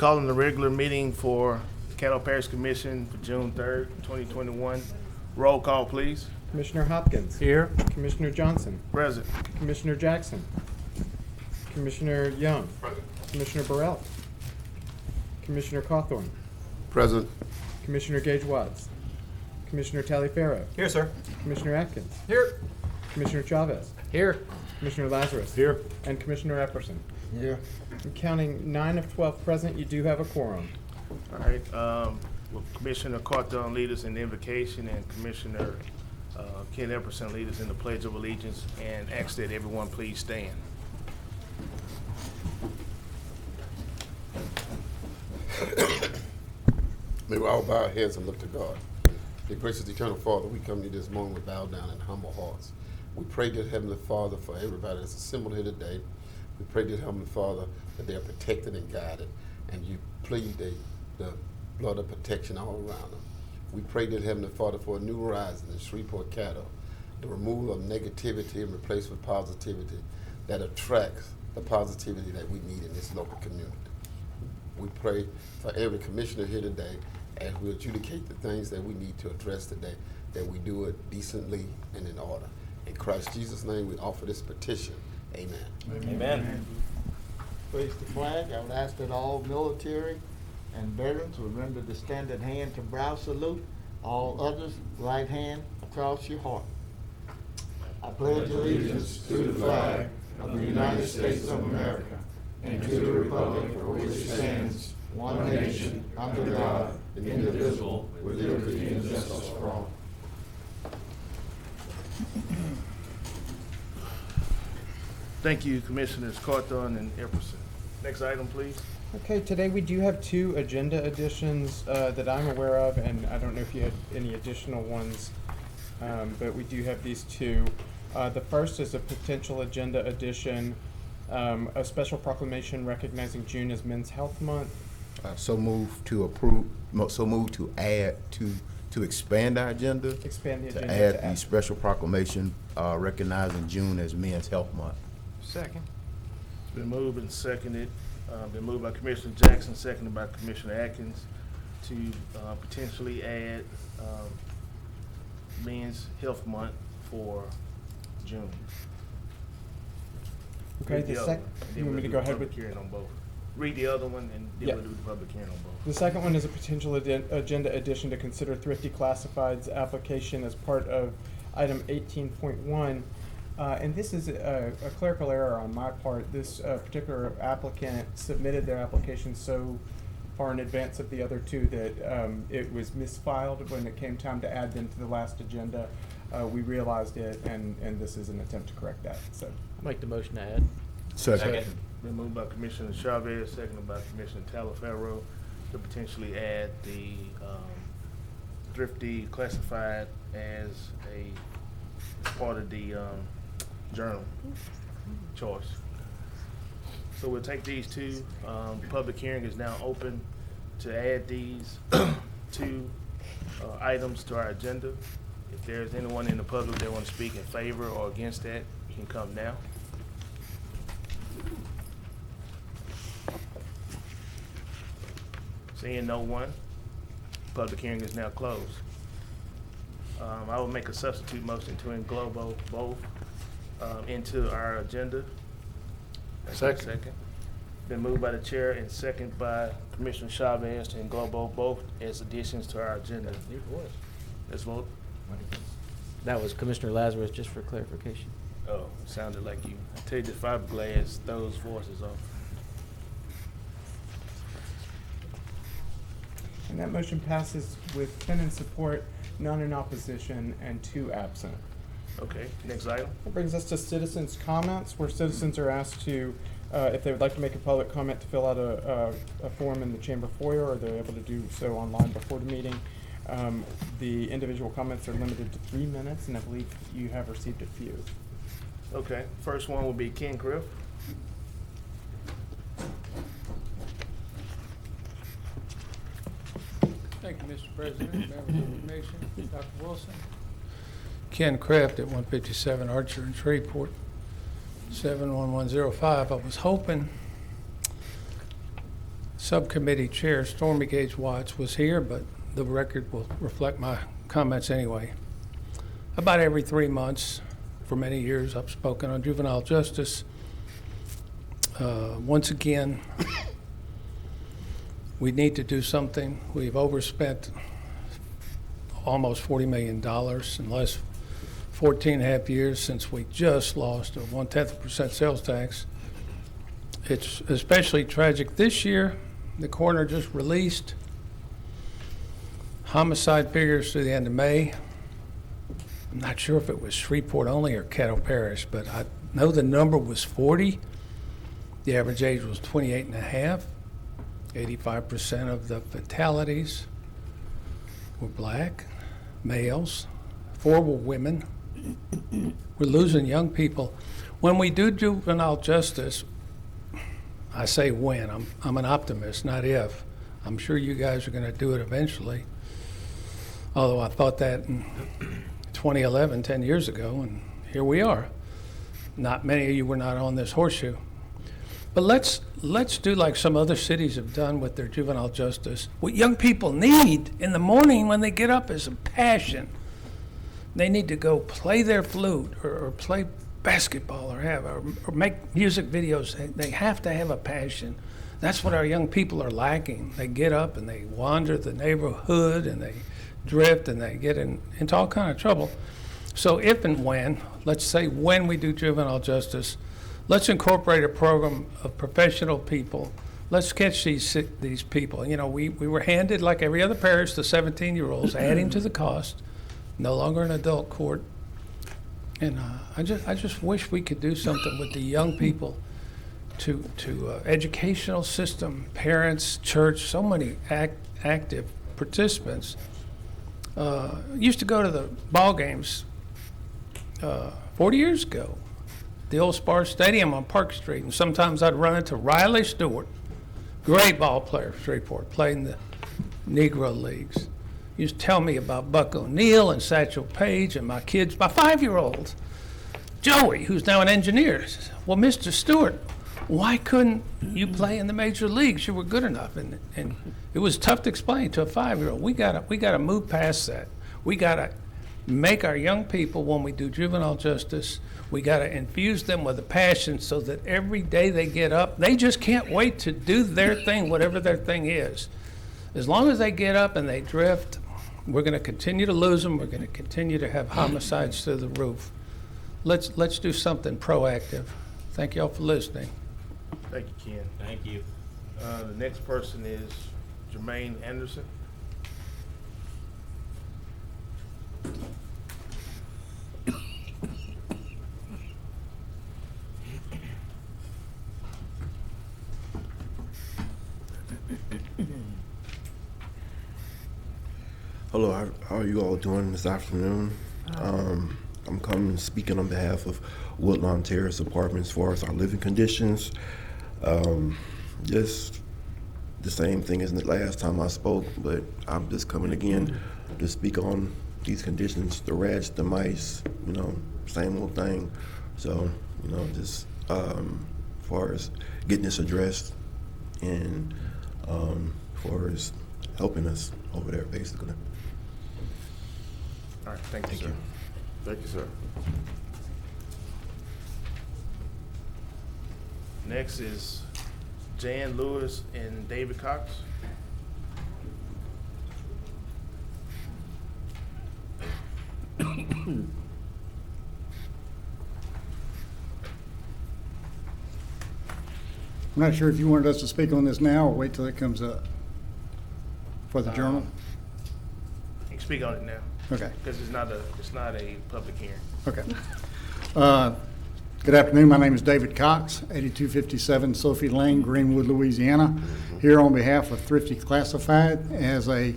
Calling the regular meeting for Caddo Parish Commission for June 3rd, 2021. Roll call, please. Commissioner Hopkins. Here. Commissioner Johnson. Present. Commissioner Jackson. Commissioner Young. Present. Commissioner Burrell. Commissioner Cawthorn. Present. Commissioner Gage Watts. Commissioner Taliaferro. Here, sir. Commissioner Atkins. Here. Commissioner Chavez. Here. Commissioner Lazarus. Here. And Commissioner Epperson. Here. I'm counting 9 of 12 present. You do have a quorum. All right. Will Commissioner Cawthorn lead us in the invocation, and Commissioner Ken Epperson lead us in the Pledge of Allegiance, and ask that everyone please stand. May we all bow our heads and look to God. Dear gracious eternal Father, we come to you this morning with bowed down and humble hearts. We pray, dear Heavenly Father, for everybody that's assembled here today. We pray, dear Heavenly Father, that they are protected and guided, and you plead the blood of protection all around them. We pray, dear Heavenly Father, for a new horizon in Shreveport Caddo, the removal of negativity and replaced with positivity that attracts the positivity that we need in this local community. We pray for every commissioner here today as we adjudicate the things that we need to address today, that we do it decently and in order. In Christ Jesus' name, we offer this petition. Amen. Amen. Raise the flag. I would ask that all military and veterans will remember the standard hand to brow salute. All others, right hand across your heart. I pledge allegiance to the flag of the United States of America and to the republic for which it stands, one nation, under God, indivisible, with liberty and justice for all. Thank you, Commissioners Cawthorn and Epperson. Next item, please. Okay, today we do have 2 agenda additions that I'm aware of, and I don't know if you had any additional ones, but we do have these 2. The first is a potential agenda addition, a special proclamation recognizing June as Men's Health Month. So move to approve, so move to add, to expand our agenda. Expand the agenda. To add the special proclamation recognizing June as Men's Health Month. Second. It's been moved and seconded. Been moved by Commissioner Jackson, seconded by Commissioner Atkins, to potentially add Men's Health Month for June. Okay, Read the other second, one, and then you want me we'll to do go the ahead public with? hearing on both. Read the other one, and then Yeah. we'll do the public hearing on both. The second one is a potential agenda addition to consider Thrifty Classified's application as part of item 18.1. And this is a clerical error on my part. This particular applicant submitted their application so far in advance of the other 2 that it was misfiled when it came time to add them to the last agenda. We realized it, and this is an attempt to correct that. So, I'll make the motion to add. Second. Been moved by Commissioner Chavez, seconded by Commissioner Taliaferro, to potentially add the Thrifty Classified as a part of the journal choice. So we'll take these 2. Public hearing is now open to add these 2 items to our agenda. If there's anyone in the public that want to speak in favor or against that, you can come now. Seeing no one, public hearing is now closed. I will make a substitute motion to englobe both into our agenda. Second. Been moved by the chair and second by Commissioner Chavez to englobe both as additions to our agenda. Your voice. Let's vote. That was Commissioner Lazarus, just for clarification. Oh, sounded like you. I tell you, the fiberglass throws voices off. and that motion passes with 10 in support, none in opposition, and 2 absent. Okay, next item. That brings us to citizens' comments, where citizens are asked to, if they would like to make a public comment, to fill out a form in the chamber foyer, or they're able to do so online before the meeting. The individual comments are limited to 3 minutes, and I believe you have received a few. Okay, first one will be Ken Criff. Thank you, Mr. President, members of the commission, Dr. Wilson. Ken Kraft at 157 Archer in Shreveport, 71105. I was hoping Subcommittee Chair Stormy Gage Watts was here, but the record will reflect my comments anyway. About every 3 months, for many years, I've spoken on juvenile justice. Once again, we need to do something. We've overspent almost $40 million in the last 14 and a half years since we just lost a 0.1% sales tax. It's especially tragic this year. The coroner just released homicide figures through the end of May. I'm not sure if it was Shreveport only or Caddo Parish, but I know the number was 40. The average age was 28 and a half. 85% of the fatalities were black, males, 4 were women. We're losing young people. When we do juvenile justice, I say when, I'm an optimist, not if. I'm sure you guys are going to do it eventually. Although I thought that in 2011, 10 years ago, and here we are. Not many of you were not on this horseshoe. But let's do like some other cities have done with their juvenile justice. What young people need in the morning when they get up is a passion. They need to go play their flute or play basketball or make music videos. They have to have a passion. That's what our young people are lacking. They get up and they wander the neighborhood and they drift and they get into all kind of trouble. So if and when, let's say when we do juvenile justice, let's incorporate a program of professional people. Let's catch these people. You know, we were handed, like every other parish, the 17-year-olds, adding to the cost, no longer an adult court. And I just wish we could do something with the young people to educational system, parents, church, so many active participants. Used to go to the ball games 40 years ago, the old Spar Stadium on Park Street, and sometimes I'd run into Riley Stewart, great ball player for Shreveport, played in the Negro Leagues. He used to tell me about Buck O'Neill and Satchel Paige and my kids, my 5-year-olds. Joey, who's now an engineer, says, well, Mr. Stewart, why couldn't you play in the major leagues? You were good enough. And it was tough to explain to a 5-year-old. We gotta move past that. We gotta make our young people, when we do juvenile justice, we gotta infuse them with a passion so that every day they get up, they just can't wait to do their thing, whatever their thing is. As long as they get up and they drift, we're gonna continue to lose them. We're gonna continue to have homicides through the roof. Let's do something proactive. Thank you all for listening. Thank you, Ken. Thank you. The next person is Jermaine Anderson. Hello, how are you all doing this afternoon? I'm coming speaking on behalf of Woodlawn Terrace Apartments as far as our living conditions. Just the same thing as the last time I spoke, but I'm just coming again to speak on these conditions, the rats, the mice, you know, same old thing. So, you know, just as far as getting this addressed and as far as helping us over there, basically. All right, thank you, sir. Thank you, sir. Next is Jan Lewis and David Cox. I'm not sure if you wanted us to speak on this now or wait till it comes up for the journal. You can speak on it now. Okay. Because it's not a public hearing. Okay. Good afternoon. My name is David Cox, 8257 Sophie Lane, Greenwood, Louisiana. Here on behalf of Thrifty Classified as a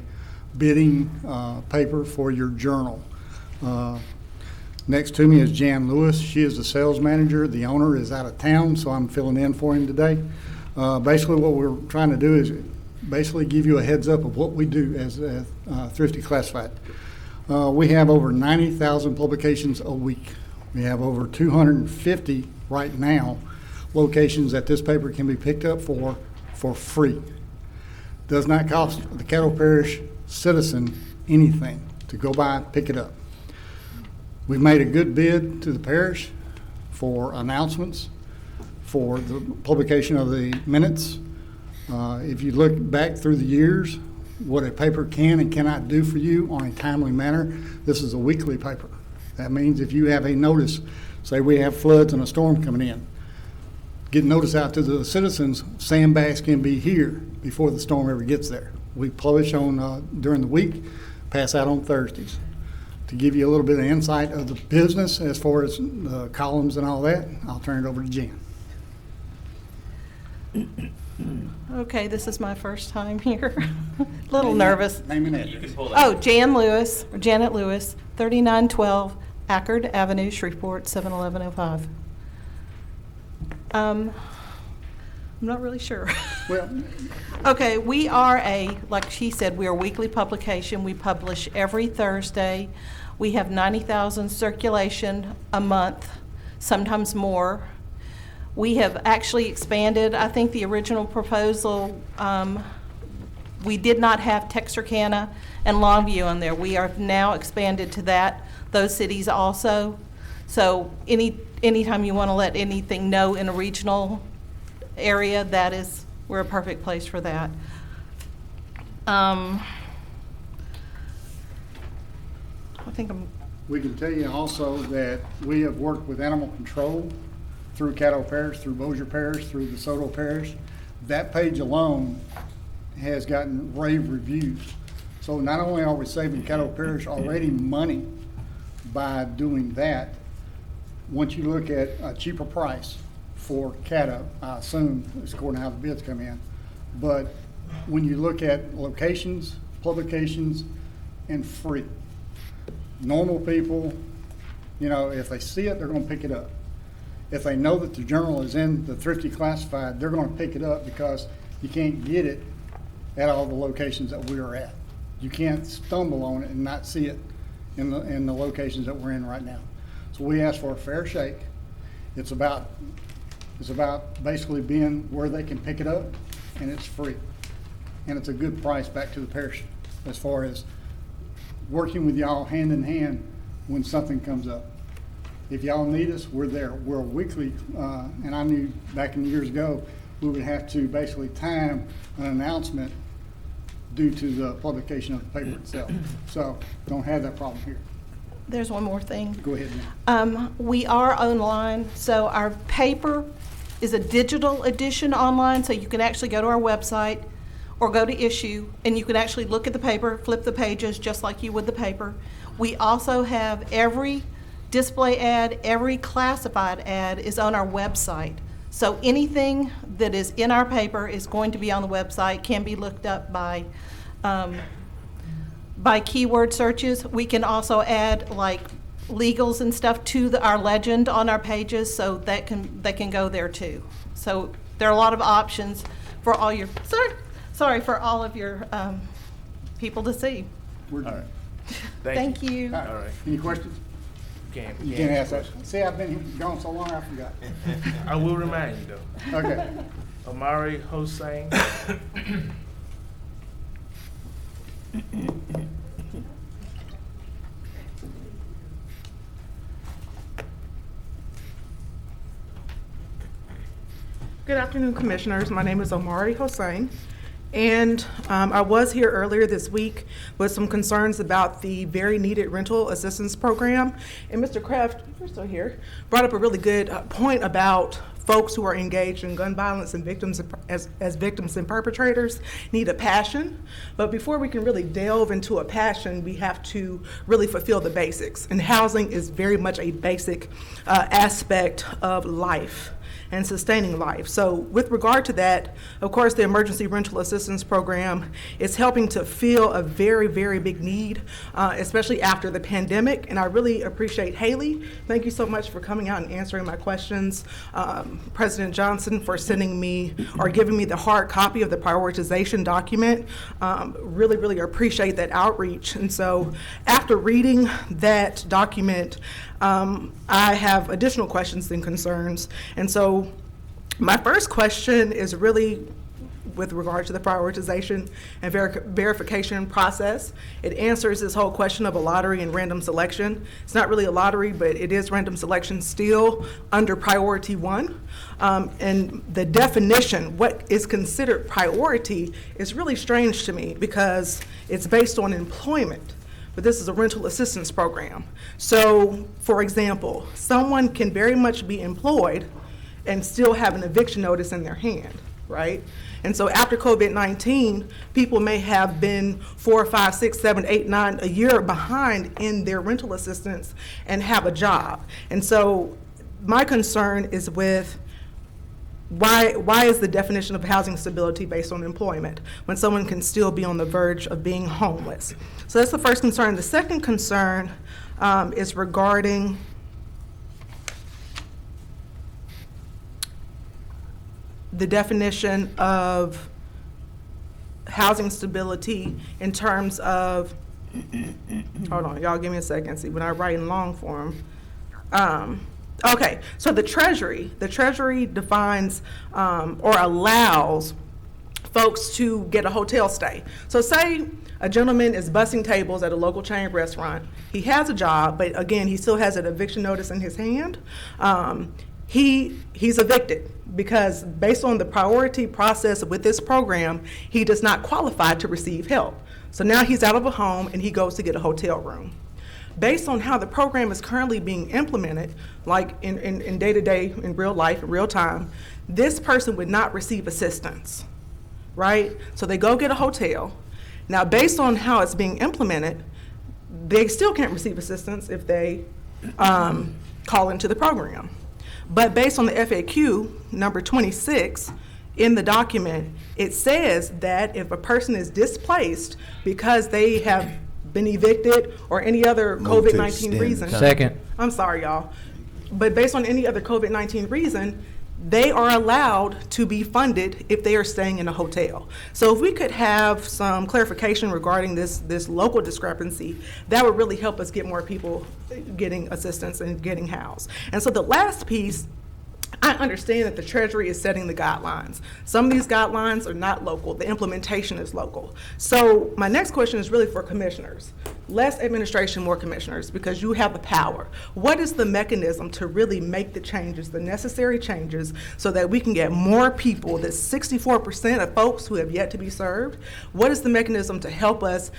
bidding paper for your journal. Next to me is Jan Lewis. She is the sales manager. The owner is out of town, so I'm filling in for him today. Basically what we're trying to do is basically give you a heads up of what we do as Thrifty Classified. We have over 90,000 publications a week. We have over 250 right now locations that this paper can be picked up for free. Does not cost the Caddo Parish citizen anything to go by and pick it up. We've made a good bid to the parish for announcements, for the publication of the minutes. If you look back through the years, what a paper can and cannot do for you on a timely manner, this is a weekly paper. That means if you have a notice, say we have floods and a storm coming in, get notice out to the citizens, sandbags can be here before the storm ever gets there. We publish on during the week, pass out on Thursdays. To give you a little bit of insight of the business as far as columns and all that, I'll turn it over to Jan. Okay, this is my first time here. Little nervous. Name and address. Oh, Janet Lewis, 3912 Ackard Avenue, Shreveport, 71105. I'm not really sure. Well, Okay, we are like she said, we are a weekly publication. We publish every Thursday. We have 90,000 circulation a month, sometimes more. We have actually expanded. I think the original proposal, we did not have Texarkana and Longview on there. We are now expanded to those cities also. So anytime you want to let anything know in a regional area, we're a perfect place for that. we can tell you also that we have worked with animal control through Caddo Parish, through Bossier Parish, through DeSoto Parish. That page alone has gotten rave reviews. So not only are we saving Caddo Parish already money by doing that, once you look at a cheaper price for Caddo, I assume, it's according to how the bids come in, but when you look at locations, publications, and free, normal people, you know, if they see it, they're gonna pick it up. If they know that the journal is in the Thrifty Classified, they're gonna pick it up because you can't get it at all the locations that we are at. You can't stumble on it and not see it in the locations that we're in right now. So we ask for a fair shake. It's about basically being where they can pick it up, and it's free. And it's a good price back to the parish as far as working with y'all hand in hand when something comes up. If y'all need us, we're there. We're weekly, and I knew back in years ago, we would have to basically time an announcement due to the publication of the paper itself. So don't have that problem here. There's one more thing. Go ahead, ma'am. We are online, so our paper is a digital edition online, so you can actually go to our website or go to issue, and you can actually look at the paper, flip the pages just like you would the paper. We also have every display ad, every classified ad is on our website. So anything that is in our paper is going to be on the website, can be looked up by keyword searches. We can also add like legals and stuff to our legend on our pages, so that they can go there too. So there are a lot of options for all your for all of your people to see. We're All right. Thank you. All right. All right. Any questions? You can't ask that. See, I've been gone so long, I forgot. I will remind you though. Okay. Amari Hossein. Good afternoon, Commissioners. My name is Omari Hossein, and I was here earlier this week with some concerns about the very needed rental assistance program. And Mr. Kraft, you're still here, brought up a really good point about folks who are engaged in gun violence and victims as victims and perpetrators need a passion. But before we can really delve into a passion, we have to really fulfill the basics. And housing is very much a basic aspect of life and sustaining life. So with regard to that, of course, the Emergency Rental Assistance Program is helping to fill a very, very big need, especially after the pandemic. And I really appreciate Haley. Thank you so much for coming out and answering my questions. President Johnson for sending me or giving me the hard copy of the prioritization document. Really, really appreciate that outreach. And so after reading that document, I have additional questions and concerns. And so my first question is really, with regard to the prioritization and verification process. It answers this whole question of a lottery and random selection. It's not really a lottery, but it is random selection still under priority 1. And the definition, what is considered priority, is really strange to me because it's based on employment. But this is a rental assistance program. So, for example, someone can very much be employed and still have an eviction notice in their hand, right? And so after COVID-19, people may have been 4, 5, 6, 7, 8, 9 a year behind in their rental assistance and have a job. And so my concern is with why is the definition of housing stability based on employment when someone can still be on the verge of being homeless? So that's the first concern. The second concern is regarding the definition of housing stability in terms of, hold on, y'all give me a second. See, when I write in long form, okay, so the Treasury defines or allows folks to get a hotel stay. So say a gentleman is bussing tables at a local chain restaurant. He has a job, but again, he still has an eviction notice in his hand. He's evicted because based on the priority process with this program, he does not qualify to receive help. So now he's out of a home and he goes to get a hotel room. Based on how the program is currently being implemented, like in day-to-day, in real life, in real time, this person would not receive assistance, right? So they go get a hotel. Now, based on how it's being implemented, they still can't receive assistance if they call into the program. But based on the FAQ, number 26, in the document, it says that if a person is displaced because they have been evicted or any other COVID-19 reason. Second. I'm sorry, y'all. But based on any other COVID-19 reason, they are allowed to be funded if they are staying in a hotel. So if we could have some clarification regarding this local discrepancy, that would really help us get more people getting assistance and getting housed. And so the last piece, I understand that the Treasury is setting the guidelines. Some of these guidelines are not local. The implementation is local. So my next question is really for commissioners. Less administration, more commissioners, because you have the power. What is the mechanism to really make the changes, the necessary changes, so that we can get more people, the 64% of folks who have yet to be served? What is the mechanism to help us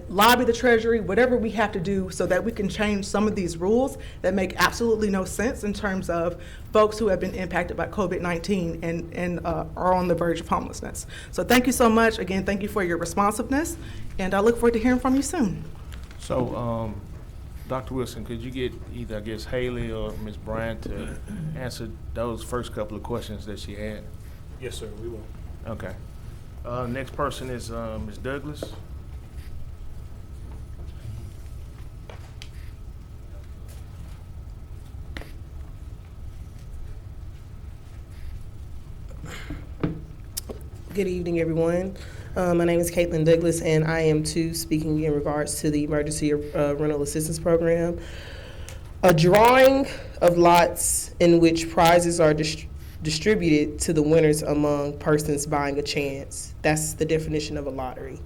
lobby the Treasury, whatever we have to do, so that we can change some of these rules that make absolutely no sense in terms of folks who have been impacted by COVID-19 and are on the verge of homelessness. So thank you so much. Again, thank you for your responsiveness, and I look forward to hearing from you soon. So, Dr. Wilson, could you get either, I guess, Haley or Ms. Bryant to answer those first couple of questions that she had? Yes, sir, we will. Okay. Next person is Ms. Douglas. Good evening, everyone. My name is Caitlin Douglas, and I am too speaking in regards to the Emergency Rental Assistance Program. A drawing of lots in which prizes are distributed to the winners among persons buying a chance. That's the definition of a lottery.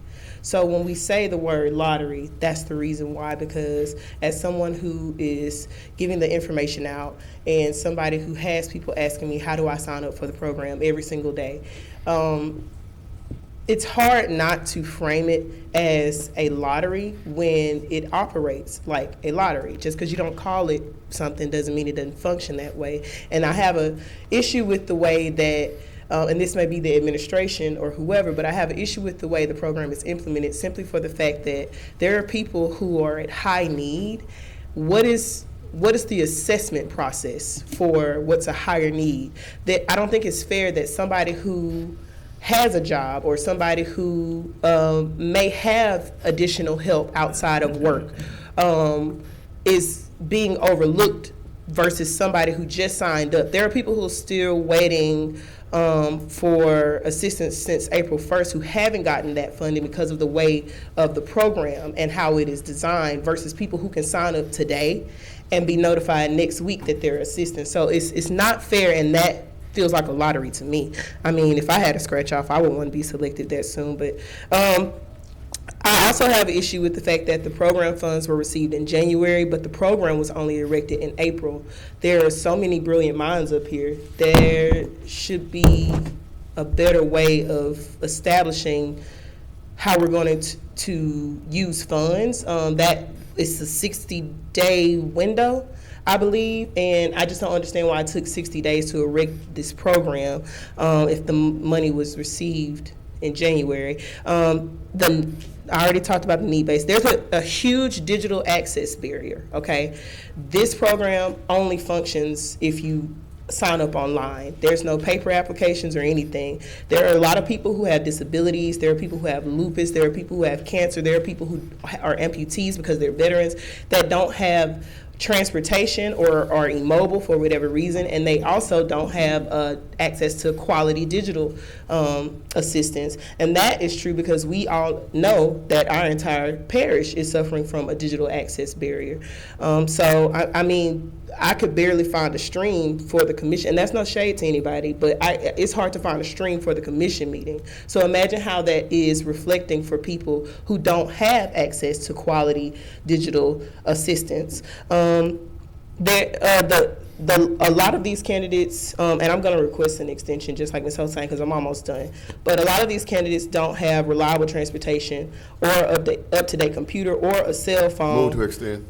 So when we say the word lottery, that's the reason why, because as someone who is giving the information out and somebody who has people asking me, how do I sign up for the program every single day? It's hard not to frame it as a lottery when it operates like a lottery. Just because you don't call it something doesn't mean it doesn't function that way. And I have an issue with the way that, and this may be the administration or whoever, but I have an issue with the way the program is implemented simply for the fact that there are people who are at high need. What is the assessment process for what's a higher need? That I don't think it's fair that somebody who has a job or somebody who may have additional help outside of work is being overlooked versus somebody who just signed up. There are people who are still waiting for assistance since April 1st who haven't gotten that funding because of the way of the program and how it is designed versus people who can sign up today and be notified next week that they're assisting. So it's not fair in that feels like a lottery to me. I mean, if I had a scratch off, I wouldn't want to be selected that soon. But I also have an issue with the fact that the program funds were received in January, but the program was only erected in April. There are so many brilliant minds up here. There should be a better way of establishing how we're going to use funds. That is a 60-day window, I believe, and I just don't understand why it took 60 days to erect this program if the money was received in January. I already talked about the need base. There's a huge digital access barrier, okay? This program only functions if you sign up online. There's no paper applications or anything. There are a lot of people who have disabilities. There are people who have lupus. There are people who have cancer. There are people who are amputees because they're veterans that don't have transportation or are immobile for whatever reason, and they also don't have access to quality digital assistance. And that is true because we all know that our entire parish is suffering from a digital access barrier. So I mean, I could barely find a stream for the commission, and that's no shade to anybody, but it's hard to find a stream for the commission meeting. So imagine how that is reflecting for people who don't have access to quality digital assistance. A lot of these candidates, and I'm going to request an extension just like Ms. Hossain because I'm almost done, but a lot of these candidates don't have reliable transportation or up-to-date computer or a cell phone. Move to extend.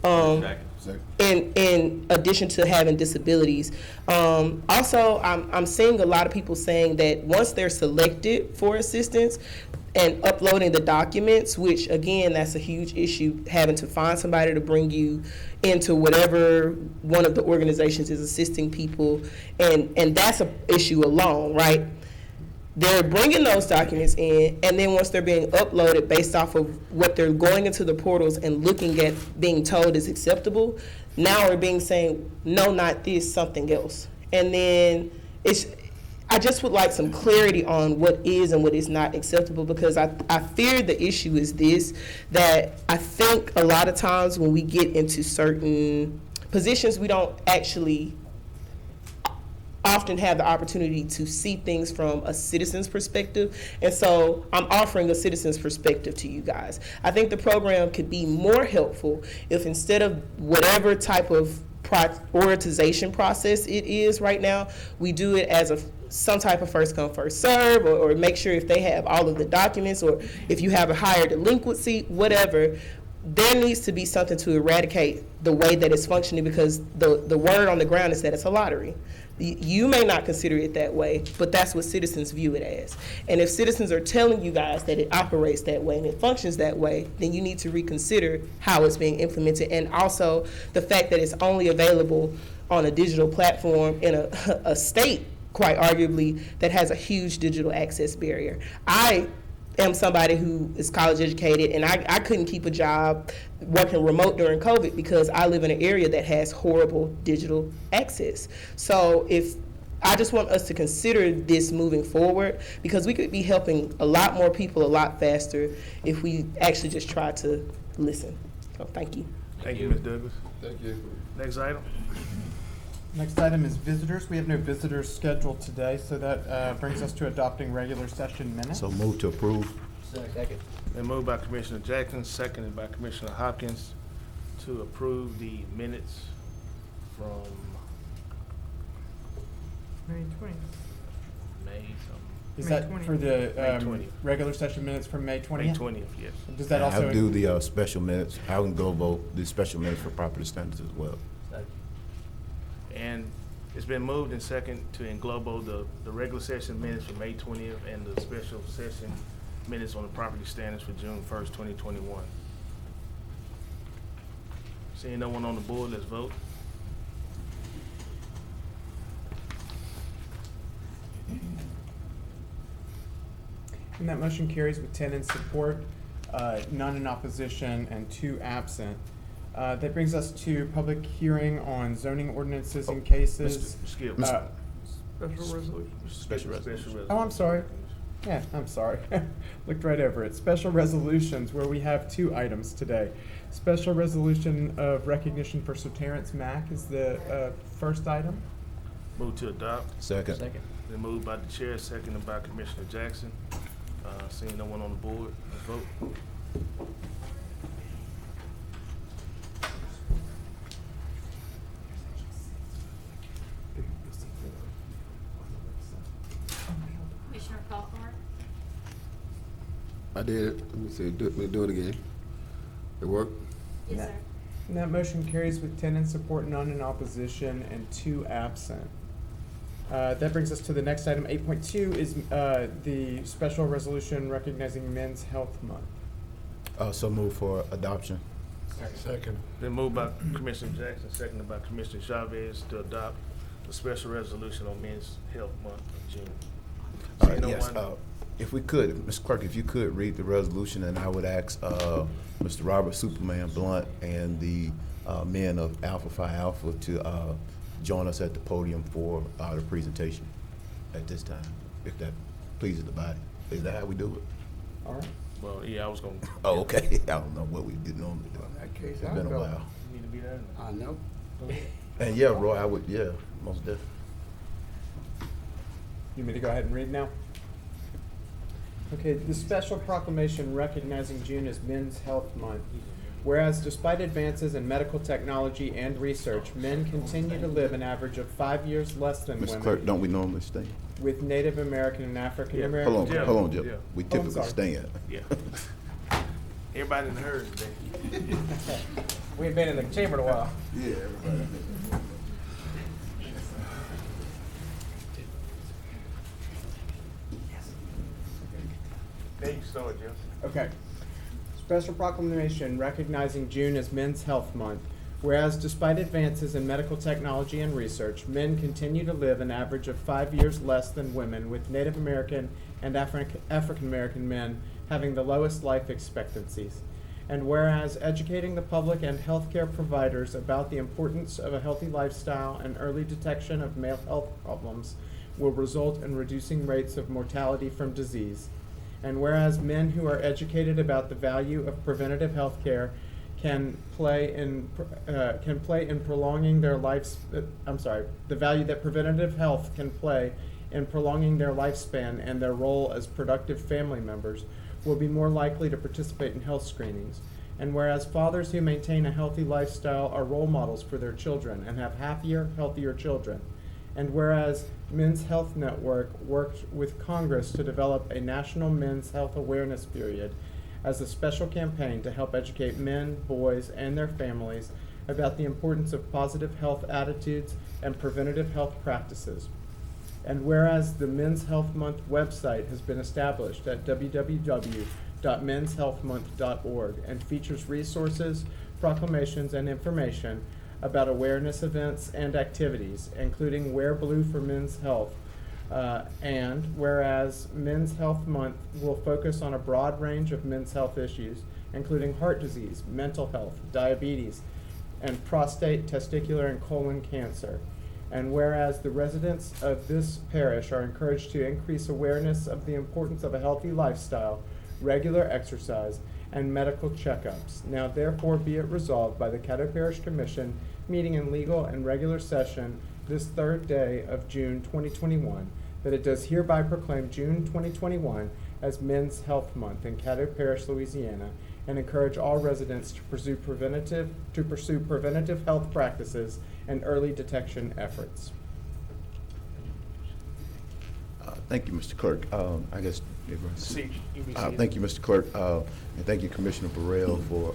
In addition to having disabilities. Also, I'm seeing a lot of people saying that once they're selected for assistance and uploading the documents, which again, that's a huge issue, having to find somebody to bring you into whatever one of the organizations is assisting people, and that's an issue alone, right? They're bringing those documents in, and then once they're being uploaded based off of what they're going into the portals and looking at being told is acceptable, now we're being saying, no, not this, something else. And then I just would like some clarity on what is and what is not acceptable, because I fear the issue is this, that I think a lot of times when we get into certain positions, we don't actually often have the opportunity to see things from a citizen's perspective. And so I'm offering a citizen's perspective to you guys. I think the program could be more helpful if instead of whatever type of prioritization process it is right now, we do it as some type of first come, first serve, or make sure if they have all of the documents, or if you have a higher delinquency, whatever. There needs to be something to eradicate the way that it's functioning, because the word on the ground is that it's a lottery. You may not consider it that way, but that's what citizens view it as. And if citizens are telling you guys that it operates that way and it functions that way, then you need to reconsider how it's being implemented, and also the fact that it's only available on a digital platform in a state, quite arguably, that has a huge digital access barrier. I am somebody who is college educated, and I couldn't keep a job working remote during COVID because I live in an area that has horrible digital access. So I just want us to consider this moving forward, because we could be helping a lot more people a lot faster if we actually just try to listen. So thank you. Thank you, Ms. Douglas. Thank you. Next item. Next item is visitors. We have no visitors scheduled today, so that brings us to adopting regular session minutes. So move to approve. Second. Been moved by Commissioner Jackson, seconded by Commissioner Hopkins, to approve the minutes from May 20th. May Is May that 20th. for the May 20th. regular session minutes from May 20th? May 20th, yes. Does that also I'll do the special minutes. I can go vote the special minutes for property standards as well. And it's been moved and second to englobo the regular session minutes for May 20th and the special session minutes on the property standards for June 1st, 2021. Seeing no one on the board, let's vote. And that motion carries with 10 in support, none in opposition, and 2 absent. That brings us to public hearing on zoning ordinances and cases. Skip. Special resolution. Special resolution. Oh, I'm sorry. Yeah, I'm sorry. Looked right over it. Special resolutions, where we have 2 items today. Special resolution of recognition for Sir Terrence Mack is the first item. Move to adopt. Second. Second. Then moved by the chair, seconded by Commissioner Jackson. Seeing no one on the board, let's vote. Commissioner Faulkner, I did it. Let me see, do it again. It worked? yes, sir. And that motion carries with 10 in support, none in opposition, and 2 absent. That brings us to the next item. 8.2 is the special resolution recognizing Men's Health Month. So move for adoption. Second. Then moved by Commissioner Jackson, seconded by Commissioner Chavez to adopt the special resolution on Men's Health Month of June. Seeing no Yes, one- if we could, Mr. Clerk, if you could read the resolution, and I would ask Mr. Robert Superman Blunt and the men of Alpha Phi Alpha to join us at the podium for the presentation at this time, if that pleases the body. Is that how we do it? All right. Well, yeah, I was gonna. Oh, okay. I don't know what we did normally do. In that case, It's been a while. You need to be there. I know. And yeah, Roy, I would, yeah, most definitely. You want me to go ahead and read now? Okay, the special proclamation recognizing June as Men's Health Month. Whereas despite advances in medical technology and research, men continue to live an average of 5 years less than Mr. women Clerk, don't we normally stand? with Native American and African Yeah. American. Hold on, Yeah. hold on, Jim. Yeah. We I'm typically sorry. stand. Yeah. Everybody in the herd today. We ain't been in the chamber in a while. Yeah, everybody. There you start, Jeff. Okay. Special proclamation recognizing June as Men's Health Month. Whereas despite advances in medical technology and research, men continue to live an average of 5 years less than women, with Native American and African American men having the lowest life expectancies. And whereas educating the public and healthcare providers about the importance of a healthy lifestyle and early detection of male health problems will result in reducing rates of mortality from disease. And whereas men who are educated about the value of preventative health care can play in prolonging their lives. The value that preventative health can play in prolonging their lifespan and their role as productive family members will be more likely to participate in health screenings. And whereas fathers who maintain a healthy lifestyle are role models for their children and have happier, healthier children. And whereas Men's Health Network worked with Congress to develop a national men's health awareness period as a special campaign to help educate men, boys, and their families about the importance of positive health attitudes and preventative health practices. And whereas the Men's Health Month website has been established at www.menshealthmonth.org and features resources, proclamations, and information about awareness events and activities, including Wear Blue for Men's Health. And whereas Men's Health Month will focus on a broad range of men's health issues, including heart disease, mental health, diabetes, and prostate, testicular, and colon cancer. And whereas the residents of this parish are encouraged to increase awareness of the importance of a healthy lifestyle, regular exercise, and medical checkups. Now therefore be it resolved by the Caddo Parish Commission meeting in legal and regular session this third day of June 2021, that it does hereby proclaim June 2021 as Men's Health Month in Caddo Parish, Louisiana, and encourage all residents to pursue preventative health practices and early detection efforts. Thank you, Mr. Clerk. I guess everyone's. See, you be Thank you, Mr. Clerk, and thank you, Commissioner Burrell, for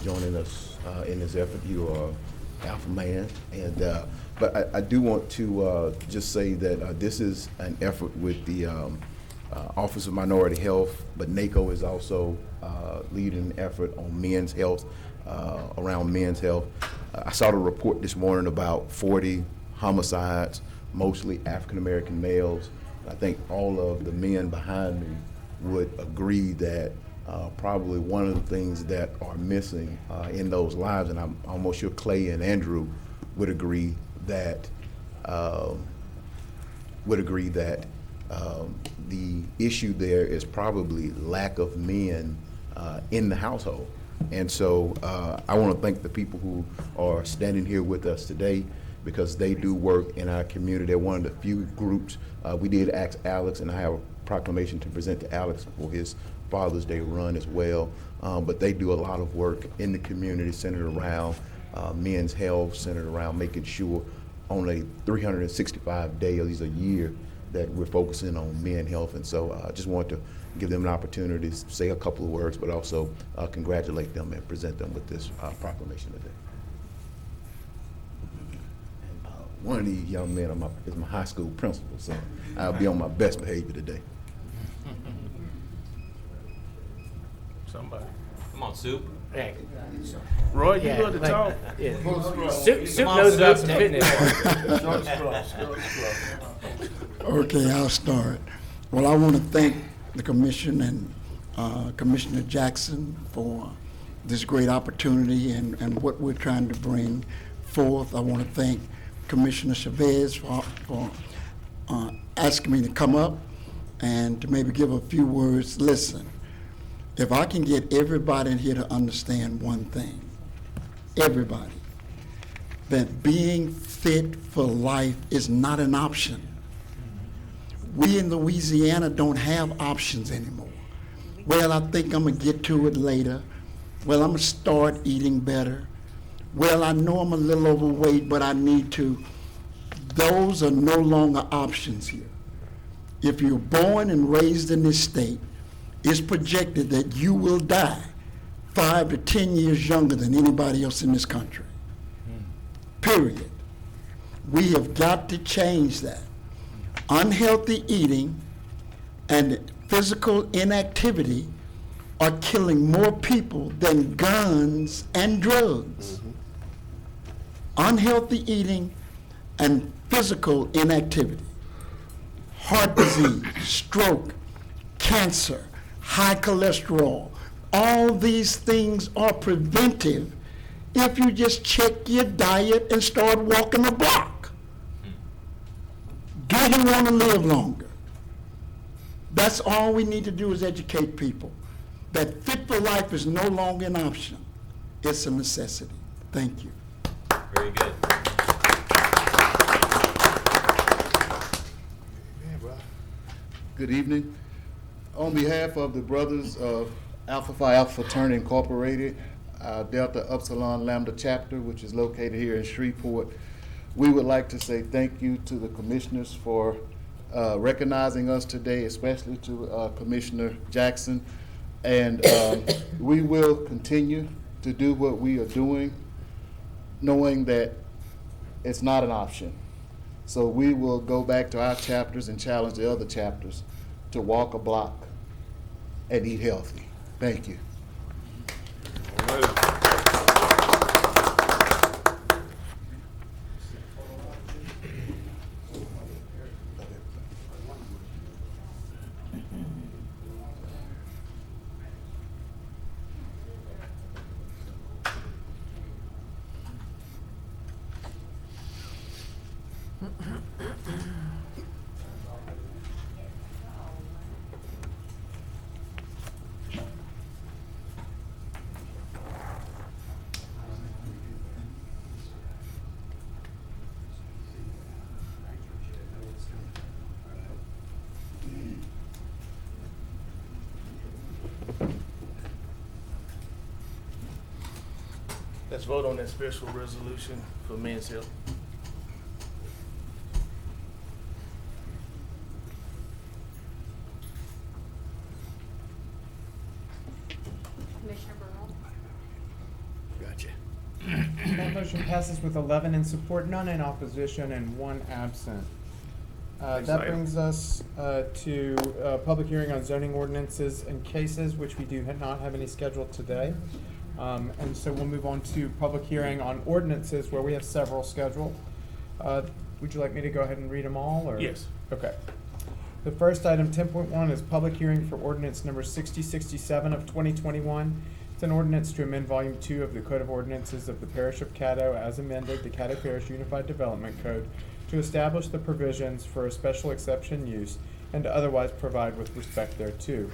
joining us in this effort. You are alpha man, and but I do want to just say that this is an effort with the Office of Minority Health, but NACO is also leading an effort on men's health, around men's health. I saw the report this morning about 40 homicides, mostly African-American males. I think all of the men behind me would agree that probably one of the things that are missing in those lives, and I'm almost sure Clay and Andrew would agree that the issue there is probably lack of men in the household. And so I want to thank the people who are standing here with us today, because they do work in our community. They're one of the few groups. We did ask Alex, and I have a proclamation to present to Alex for his Father's Day run as well. But they do a lot of work in the community centered around men's health, centered around making sure on a 365 days a year that we're focusing on men health. And so I just want to give them an opportunity to say a couple of words, but also congratulate them and present them with this proclamation today. One of these young men is my high school principal, so I'll be on my best behavior today. Somebody. Come on, Soup. Hey. Roy, you go to talk. Yeah. Soup knows about some fitness. Okay, I'll start. Well, I want to thank the commission and Commissioner Jackson for this great opportunity and what we're trying to bring forth. I want to thank Commissioner Chavez for asking me to come up and to maybe give a few words. Listen, if I can get everybody in here to understand one thing, everybody, that being fit for life is not an option. We in Louisiana don't have options anymore. Well, I think I'm gonna get to it later. Well, I'm gonna start eating better. Well, I know I'm a little overweight, but I need to. Those are no longer options here. If you're born and raised in this state, it's projected that you will die 5 to 10 years younger than anybody else in this country. Period. We have got to change that. Unhealthy eating and physical inactivity are killing more people than guns and drugs. Unhealthy eating and physical inactivity, heart disease, stroke, cancer, high cholesterol, all these things are preventive if you just check your diet and start walking the block. Do you want to live longer? That's all we need to do is educate people that fit for life is no longer an option. It's a necessity. Thank you. Very good. Good evening. On behalf of the Brothers of Alpha Phi Alpha Fraternity Incorporated, Delta Upsilon Lambda chapter, which is located here in Shreveport, we would like to say thank you to the commissioners for recognizing us today, especially to Commissioner Jackson. And we will continue to do what we are doing, knowing that it's not an option. So we will go back to our chapters and challenge the other chapters to walk a block and eat healthy. Thank you. Let's vote on that special resolution for men's health. Commissioner Burrow. Gotcha. That motion passes with 11 in support, none in opposition, and 1 absent. That brings us to public hearing on zoning ordinances and cases, which we do not have any scheduled today. And so we'll move on to public hearing on ordinances, where we have several scheduled. Would you like me to go ahead and read them all? Or? Yes. Okay. The first item, 10.1, is public hearing for ordinance number 6067 of 2021. It's an ordinance to amend Volume 2 of the Code of Ordinances of the Parish of Caddo as amended, the Caddo Parish Unified Development Code, to establish the provisions for a special exception use and to otherwise provide with respect thereto.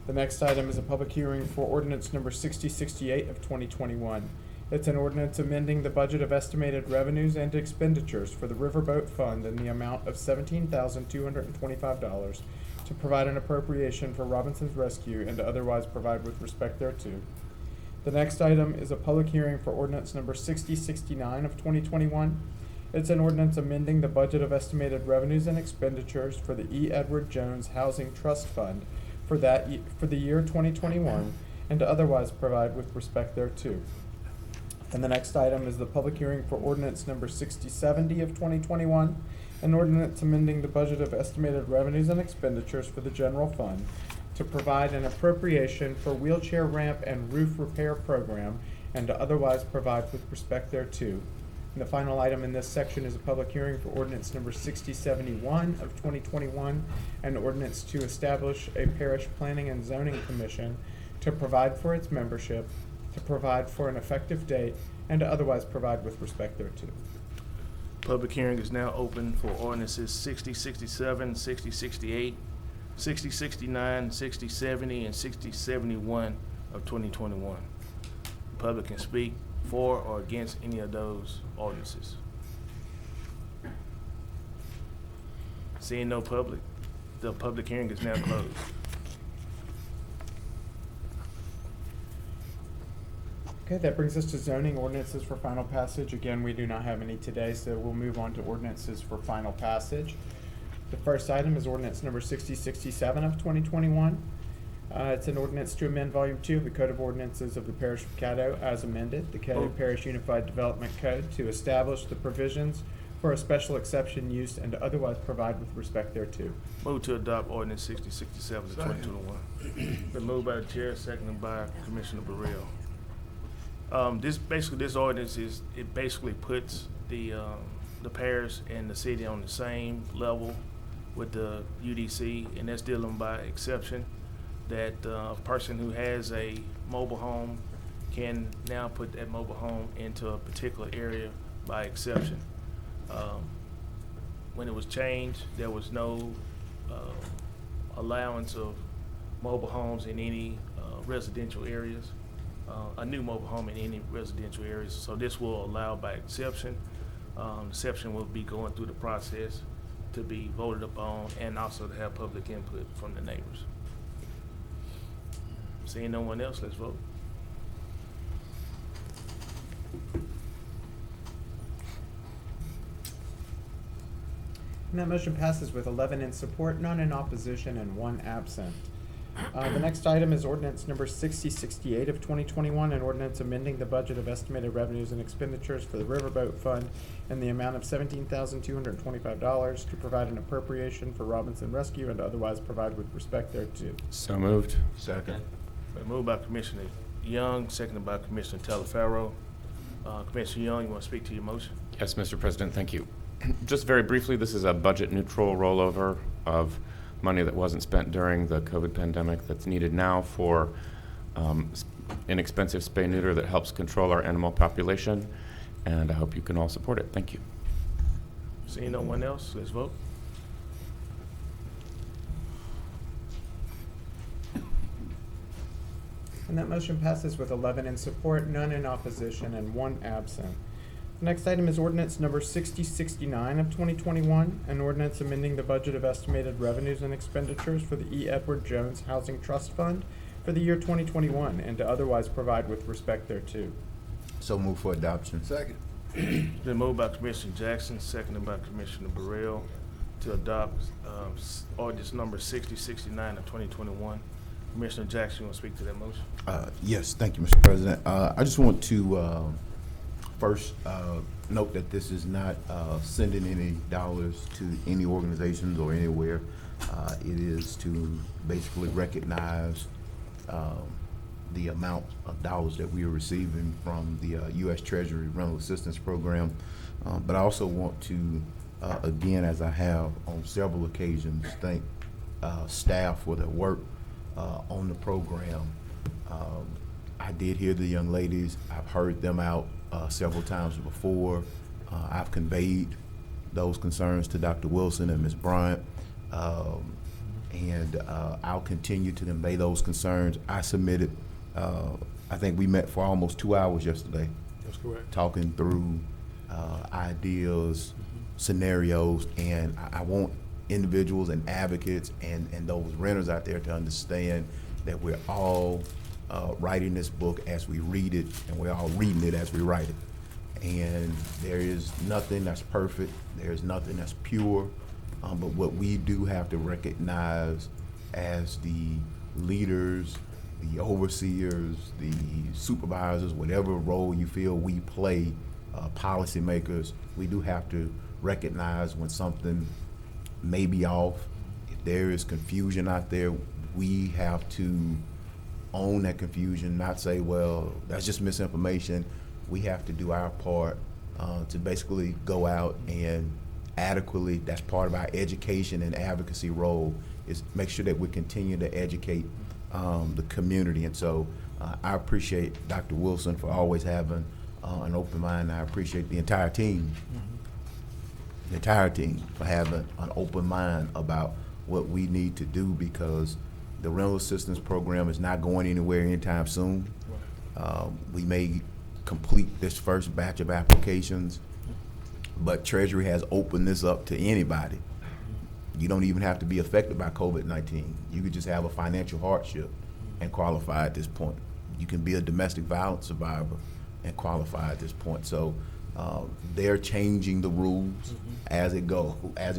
The next item is a public hearing for ordinance number 6068 of 2021. It's an ordinance amending the budget of estimated revenues and expenditures for the Riverboat Fund in the amount of $17,225 to provide an appropriation for Robinson's Rescue and to otherwise provide with respect thereto. The next item is a public hearing for ordinance number 6069 of 2021. It's an ordinance amending the budget of estimated revenues and expenditures for the E. Edward Jones Housing Trust Fund for the year 2021 and to otherwise provide with respect thereto. And the next item is the public hearing for ordinance number 6070 of 2021, an ordinance amending the budget of estimated revenues and expenditures for the general fund to provide an appropriation for wheelchair ramp and roof repair program and to otherwise provide with respect thereto. And the final item in this section is a public hearing for ordinance number 6071 of 2021, an ordinance to establish a parish planning and zoning commission to provide for its membership, to provide for an effective date, and to otherwise provide with respect thereto. Public hearing is now open for ordinances 6067, 6068, 6069, 6070, and 6071 of 2021. The public can speak for or against any of those ordinances. Seeing no public, the public hearing is now closed. Okay, that brings us to zoning ordinances for final passage. Again, we do not have any today, so we'll move on to ordinances for final passage. The first item is ordinance number 6067 of 2021. It's an ordinance to amend Volume 2 of the Code of Ordinances of the Parish of Caddo as amended, the Caddo Parish Unified Development Code, to establish the provisions for a special exception use and to otherwise provide with respect thereto. Move to adopt ordinance 6067 of 2021. Been moved by the chair, seconded by Commissioner Burrell. This ordinance basically puts the parish and the city on the same level with the UDC, and that's dealing by exception, that a person who has a mobile home can now put that mobile home into a particular area by exception. When it was changed, there was no allowance of mobile homes in any residential areas. A new mobile home in any residential areas. So this will allow by exception. Exception will be going through the process to be voted upon and also to have public input from the neighbors. Seeing no one else, let's vote. And that motion passes with 11 in support, none in opposition, and 1 absent. The next item is ordinance number 6068 of 2021, an ordinance amending the budget of estimated revenues and expenditures for the Riverboat Fund in the amount of $17,225 to provide an appropriation for Robinson Rescue and to otherwise provide with respect thereto. So moved. Second. Been moved by Commissioner Young, seconded by Commissioner Talaferro. Commissioner Young, you want to speak to your motion? Yes, Mr. President, thank you. Just very briefly, this is a budget neutral rollover of money that wasn't spent during the COVID pandemic that's needed now for inexpensive spay-neuter that helps control our animal population, and I hope you can all support it. Thank you. Seeing no one else, let's vote. And that motion passes with 11 in support, none in opposition, and 1 absent. The next item is ordinance number 6069 of 2021, an ordinance amending the budget of estimated revenues and expenditures for the E. Edward Jones Housing Trust Fund for the year 2021 and to otherwise provide with respect thereto. So move for adoption. Second. Been moved by Commissioner Jackson, seconded by Commissioner Burrell to adopt ordinance number 6069 of 2021. Commissioner Jackson, you want to speak to that motion? Yes, thank you, Mr. President. I just want to first note that this is not sending any dollars to any organizations or anywhere. It is to basically recognize the amount of dollars that we are receiving from the U.S. Treasury Rental Assistance Program. But I also want to, again, as I have on several occasions, thank staff for their work on the program. I did hear the young ladies. I've heard them out several times before. I've conveyed those concerns to Dr. Wilson and Ms. Bryant, and I'll continue to convey those concerns. I submitted, I think we met for almost 2 hours yesterday That's correct. talking through ideas, scenarios, and I want individuals and advocates and those renters out there to understand that we're all writing this book as we read it, and we're all reading it as we write it. And there is nothing that's perfect. There's nothing that's pure. But what we do have to recognize as the leaders, the overseers, the supervisors, whatever role you feel we play, policymakers, we do have to recognize when something may be off. If there is confusion out there, we have to own that confusion, not say, well, that's just misinformation. We have to do our part to basically go out and adequately, that's part of our education and advocacy role, is make sure that we continue to educate the community. And so I appreciate Dr. Wilson for always having an open mind. I appreciate the entire team, for having an open mind about what we need to do, because the rental assistance program is not going anywhere anytime soon. We may complete this first batch of applications, but Treasury has opened this up to anybody. You don't even have to be affected by COVID-19. You could just have a financial hardship and qualify at this point. You can be a domestic violence survivor and qualify at this point. So they're changing the rules as it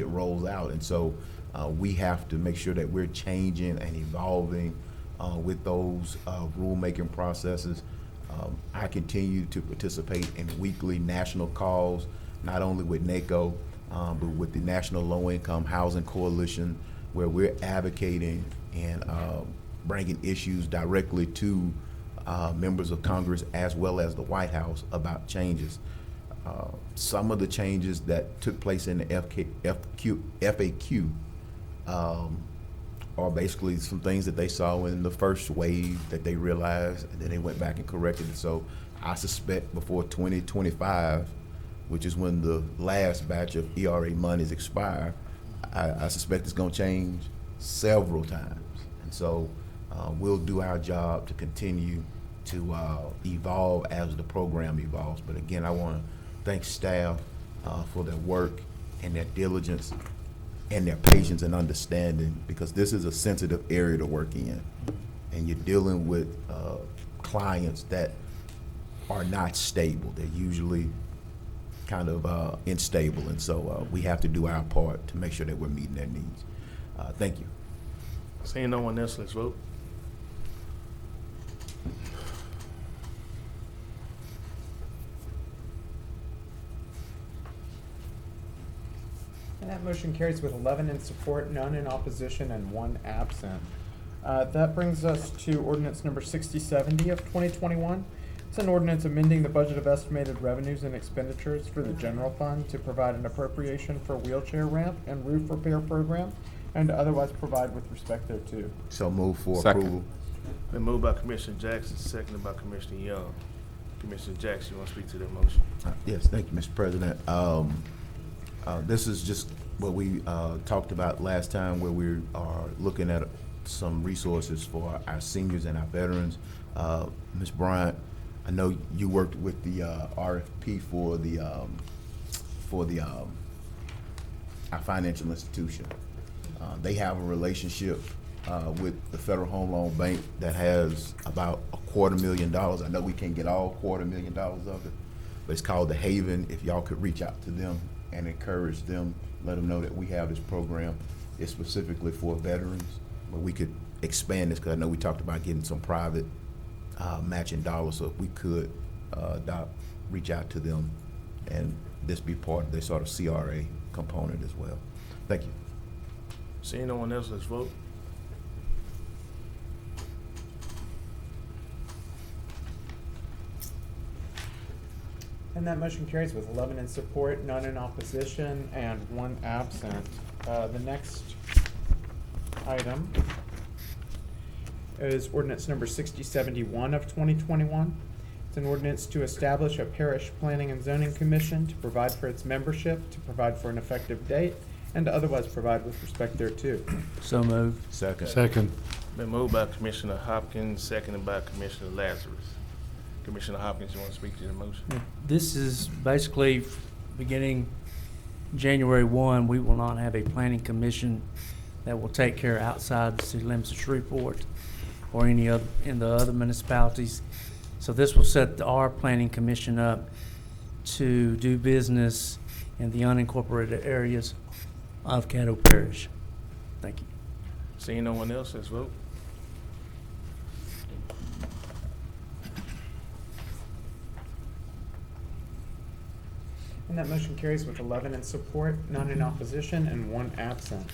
rolls out. And so we have to make sure that we're changing and evolving with those rulemaking processes. I continue to participate in weekly national calls, not only with NACO, but with the National Low Income Housing Coalition, where we're advocating and bringing issues directly to members of Congress as well as the White House about changes. Some of the changes that took place in the FAQ are basically some things that they saw in the first wave that they realized, and then they went back and corrected it. So I suspect before 2025, which is when the last batch of ERA monies expire, I suspect it's going to change several times. And so we'll do our job to continue to evolve as the program evolves. But again, I want to thank staff for their work and their diligence and their patience and understanding, because this is a sensitive area to work in. And you're dealing with clients that are not stable. They're usually kind of unstable. And so we have to do our part to make sure that we're meeting their needs. Thank you. Seeing no one else, let's vote. And that motion carries with 11 in support, none in opposition, and 1 absent. That brings us to ordinance number 6070 of 2021. It's an ordinance amending the budget of estimated revenues and expenditures for the general fund to provide an appropriation for wheelchair ramp and roof repair program, and to otherwise provide with respect thereto. So move for Second. approval. Been moved by Commissioner Jackson, seconded by Commissioner Young. Commissioner Jackson, you want to speak to that motion? Yes, thank you, Mr. President. This is just what we talked about last time, where we are looking at some resources for our seniors and our veterans. Ms. Bryant, I know you worked with the RFP for our financial institution. They have a relationship with the Federal Home Loan Bank that has about $250,000. I know we can't get all $250,000 of it, but it's called the Haven. If y'all could reach out to them and encourage them, let them know that we have this program. It's specifically for veterans, but we could expand this, because I know we talked about getting some private matching dollars. So if we could, Doc, reach out to them and this be part of their sort of CRA component as well. Thank you. Seeing no one else, let's vote. And that motion carries with 11 in support, none in opposition, and 1 absent. The next item is ordinance number 6071 of 2021. It's an ordinance to establish a parish planning and zoning commission to provide for its membership, to provide for an effective date, and to otherwise provide with respect thereto. So moved. Second. Second. Been moved by Commissioner Hopkins, seconded by Commissioner Lazarus. Commissioner Hopkins, you want to speak to the motion? This is basically beginning January 1, we will not have a planning commission that will take care outside the city limits of Shreveport or any other, in the other municipalities. So this will set our planning commission up to do business in the unincorporated areas of Caddo Parish. Thank you. Seeing no one else, let's vote. And that motion carries with 11 in support, none in opposition, and 1 absent.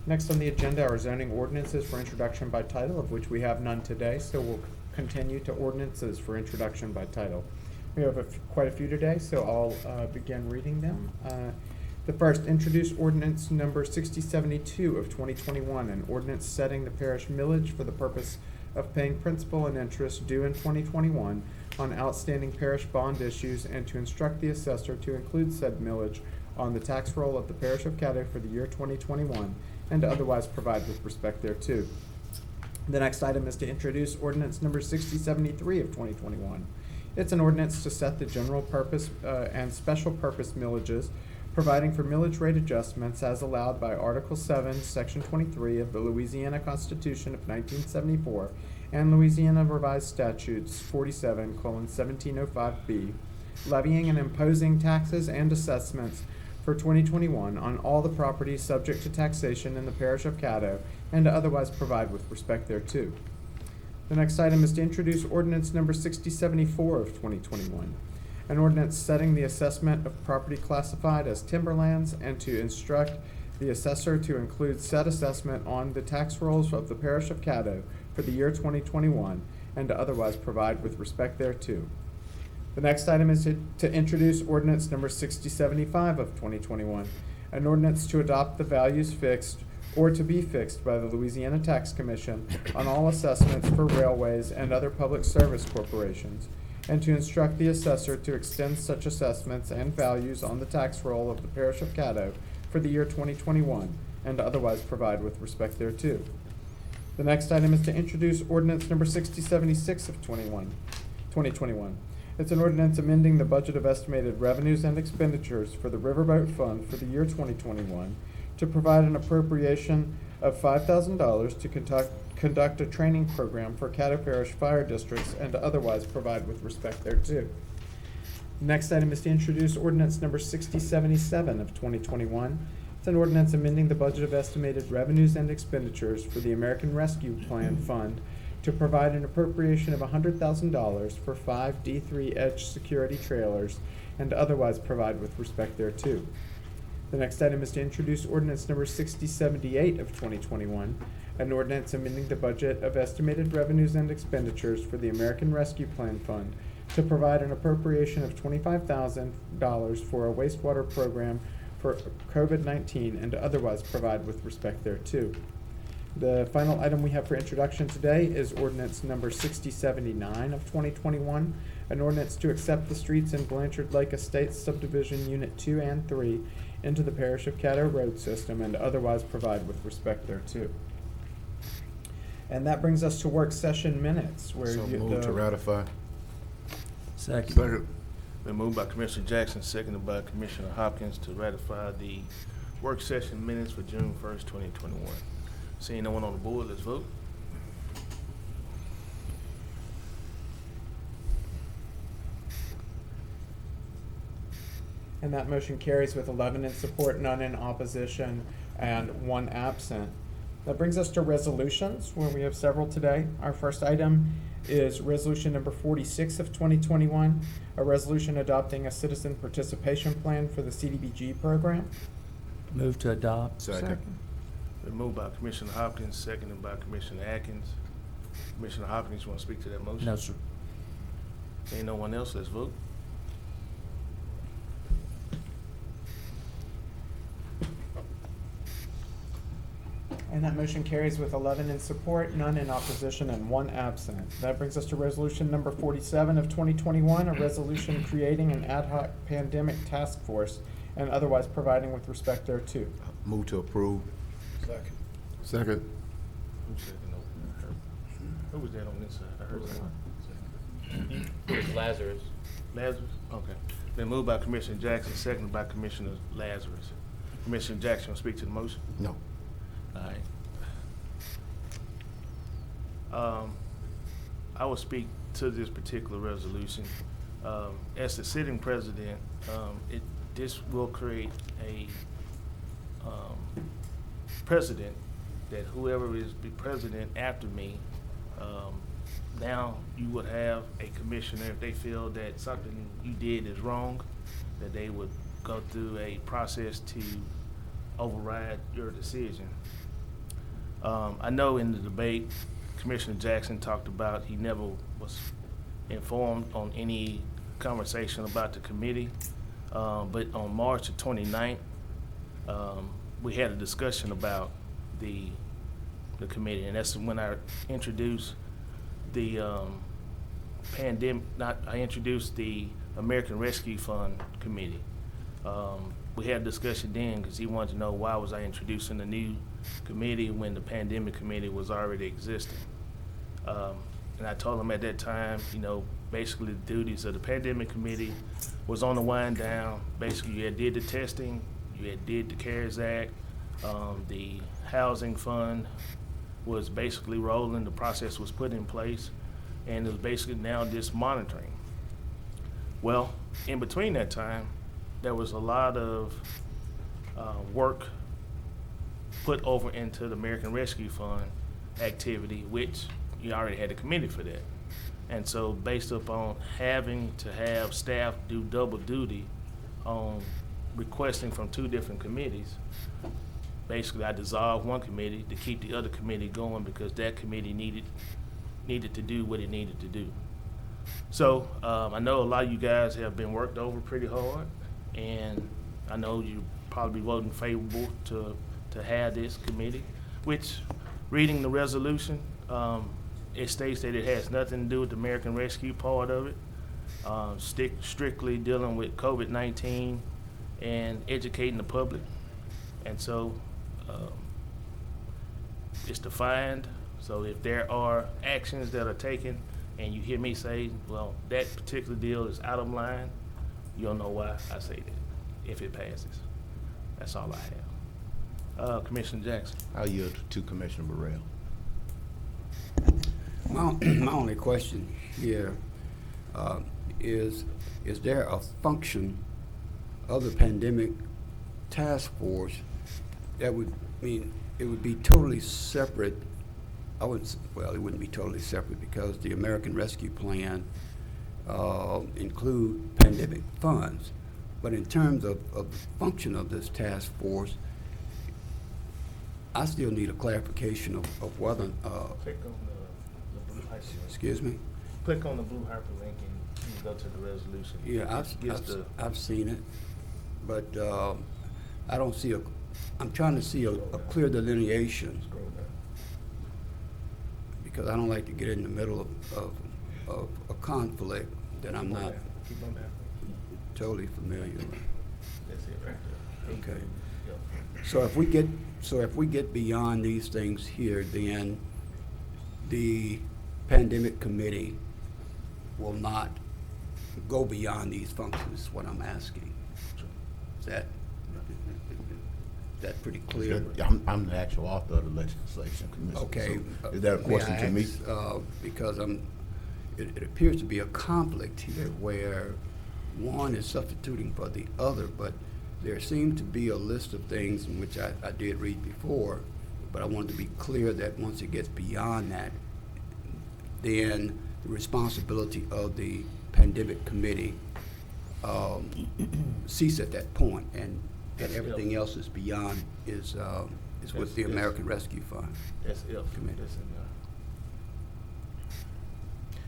Next on the agenda are zoning ordinances for introduction by title, of which we have none today, so we'll continue to ordinances for introduction by title. We have quite a few today, so I'll begin reading them. The first, introduce ordinance number 6072 of 2021, an ordinance setting the parish millage for the purpose of paying principal and interest due in 2021 on outstanding parish bond issues, and to instruct the assessor to include said millage on the tax roll of the parish of Caddo for the year 2021, and to otherwise provide with respect thereto. The next item is to introduce ordinance number 6073 of 2021. It's an ordinance to set the general purpose and special purpose millages, providing for millage rate adjustments as allowed by Article 7, Section 23 of the Louisiana Constitution of 1974 and Louisiana Revised Statutes 47:1705B, levying and imposing taxes and assessments for 2021 on all the properties subject to taxation in the parish of Caddo, and to otherwise provide with respect thereto. The next item is to introduce ordinance number 6074 of 2021, an ordinance setting the assessment of property classified as timberlands, and to instruct the assessor to include said assessment on the tax rolls of the parish of Caddo for the year 2021, and to otherwise provide with respect thereto. The next item is to introduce ordinance number 6075 of 2021, an ordinance to adopt the values fixed or to be fixed by the Louisiana Tax Commission on all assessments for railways and other public service corporations, and to instruct the assessor to extend such assessments and values on the tax roll of the parish of Caddo for the year 2021, and to otherwise provide with respect thereto. The next item is to introduce ordinance number 6076 of 2021. It's an ordinance amending the budget of estimated revenues and expenditures for the Riverboat Fund for the year 2021 to provide an appropriation of $5,000 to conduct a training program for Caddo Parish fire districts, and to otherwise provide with respect thereto. The next item is to introduce ordinance number 6077 of 2021. It's an ordinance amending the budget of estimated revenues and expenditures for the American Rescue Plan Fund to provide an appropriation of $100,000 for 5 D3 Edge security trailers, and to otherwise provide with respect thereto. The next item is to introduce ordinance number 6078 of 2021, an ordinance amending the budget of estimated revenues and expenditures for the American Rescue Plan Fund to provide an appropriation of $25,000 for a wastewater program for COVID-19, and to otherwise provide with respect thereto. The final item we have for introduction today is ordinance number 6079 of 2021, an ordinance to accept the streets in Blanchard Lake Estates Subdivision Unit 2 and 3 into the parish of Caddo road system, and to otherwise provide with respect thereto. And that brings us to work session minutes, where So move to ratify. Second. Been moved by Commissioner Jackson, seconded by Commissioner Hopkins to ratify the work session minutes for June 1st, 2021. Seeing no one on the board, let's vote. And that motion carries with 11 in support, none in opposition, and 1 absent. That brings us to resolutions, where we have several today. Our first item is resolution number 46 of 2021, a resolution adopting a citizen participation plan for the CDBG program. Move to adopt. Second. Been moved by Commissioner Hopkins, seconded by Commissioner Atkins. Commissioner Hopkins, you want to speak to that motion? No, sir. Seeing no one else, let's vote. And that motion carries with 11 in support, none in opposition, and 1 absent. That brings us to resolution number 47 of 2021, a resolution creating an ad hoc pandemic task force and otherwise providing with respect thereto. Move to approve. Second. Second. Who was that on this side? I heard someone. Lazarus. Lazarus? Okay. Been moved by Commissioner Jackson, seconded by Commissioner Lazarus. Commissioner Jackson, will speak to the motion? No. All right. I will speak to this particular resolution. As the sitting president, this will create a precedent that whoever is the president after me, now you would have a commissioner, if they feel that something you did is wrong, that they would go through a process to override your decision. I know in the debate, Commissioner Jackson talked about he never was informed on any conversation about the committee, but on March the 29th, we had a discussion about the committee, and that's when I introduced the I introduced the American Rescue Fund Committee. We had a discussion then because he wanted to know why was I introducing a new committee when the pandemic committee was already existing. And I told him at that time, basically the duties of the pandemic committee was on the wind down. Basically, you had did the testing, you had did the CARES Act, the housing fund was basically rolling, the process was put in place, and it was basically now just monitoring. Well, in between that time, there was a lot of work put over into the American Rescue Fund activity, which you already had a committee for that. And so based upon having to have staff do double duty on requesting from two different committees, basically I dissolved one committee to keep the other committee going because that committee needed to do what it needed to do. So I know a lot of you guys have been worked over pretty hard, and I know you probably voting favorable to have this committee, which reading the resolution, it states that it has nothing to do with the American Rescue part of it, strictly dealing with COVID-19 and educating the public. And so it's defined. So if there are actions that are taken and you hear me say, well, that particular deal is out of line, you'll know why I say that, if it passes. That's all I have. Commissioner Jackson. I'll yield to Commissioner Burrell. My only question here is there a function of the pandemic task force that would mean it would be totally separate? It wouldn't be totally separate because the American Rescue Plan include pandemic funds. But in terms of the function of this task force, I still need a clarification of whether, Click on the blue hyperlink. excuse me? Click on the blue hyperlink and you go to the resolution. Yeah, I've seen it, but I don't see I'm trying to see a clear delineation, because I don't like to get in the middle of a conflict that I'm not Keep on down. totally familiar with. That's it right there. Okay. Yep. So if we get beyond these things here, then the pandemic committee will not go beyond these functions, is what I'm asking. Is that pretty clear? I'm the actual author of the legislation, Commissioner. Okay. So is that a question to me? Because it appears to be a conflict here where one is substituting for the other, but there seems to be a list of things in which I did read before, but I wanted to be clear that once it gets beyond that, then the responsibility of the pandemic committee cease at that point, and everything else is beyond is with the American Rescue Fund. That's if. Committee. That's in there.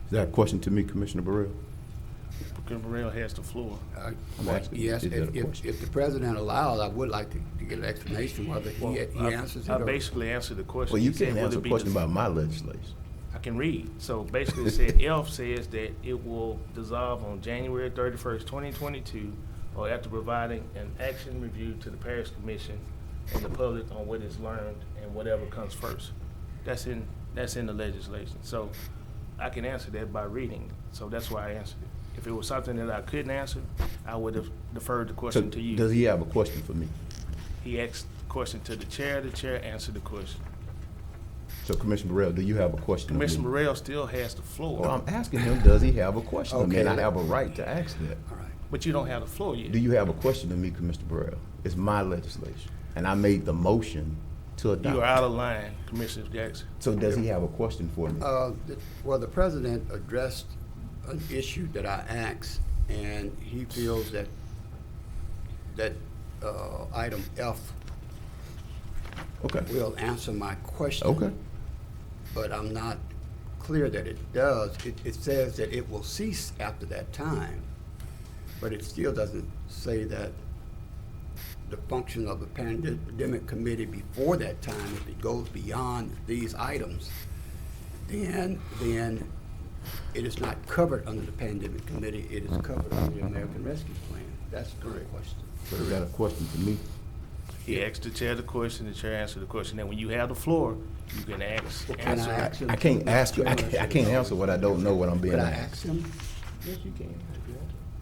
Is that a question to me, Commissioner Burrell? Commissioner Burrell has the floor. I'm asking, Yes, is that a question? if the president allows, I would like to get an explanation whether he answers it. I or- basically answered the question. Well, you He said, can't will answer it a be question dis- about my legislation. I can read. So basically it said F says that it will dissolve on January 31st, 2022, or after providing an action review to the Parish Commission and the public on what is learned and whatever comes first. That's in the legislation. So I can answer that by reading So that's why I answered it. If it was something that I couldn't answer, I would have deferred the So question to you. does he have a question for me? He asked the question to the chair answered the question. So Commissioner Burrell, do you have a question of me? Commissioner Burrell still has the floor. Well, I'm asking him, does he have a question of me? And I Okay. have a right to ask that. All right. But you don't have the floor yet. Do you have a question of me, Commissioner Burrell? It's my legislation, and I made the motion to adopt. You are out of line, Commissioner Jackson. So does he have a question for me? Well, the president addressed an issue that I asked, and he feels that item F Okay. will answer my question. Okay. But I'm not clear that it does. It says that it will cease after that time, but it still doesn't say that the function of the pandemic committee before that time, if it goes beyond these items, then it is not covered under the pandemic committee, it is covered under the American Rescue Plan. That's the correct question. So is that a question for me? He asked the chair the question, the chair answered the question. And when you have the floor, you can ask, Well, can I answer. ask him? I can't ask you, I can't answer what I don't know what I'm being Could I asked. ask him? Yes, you can.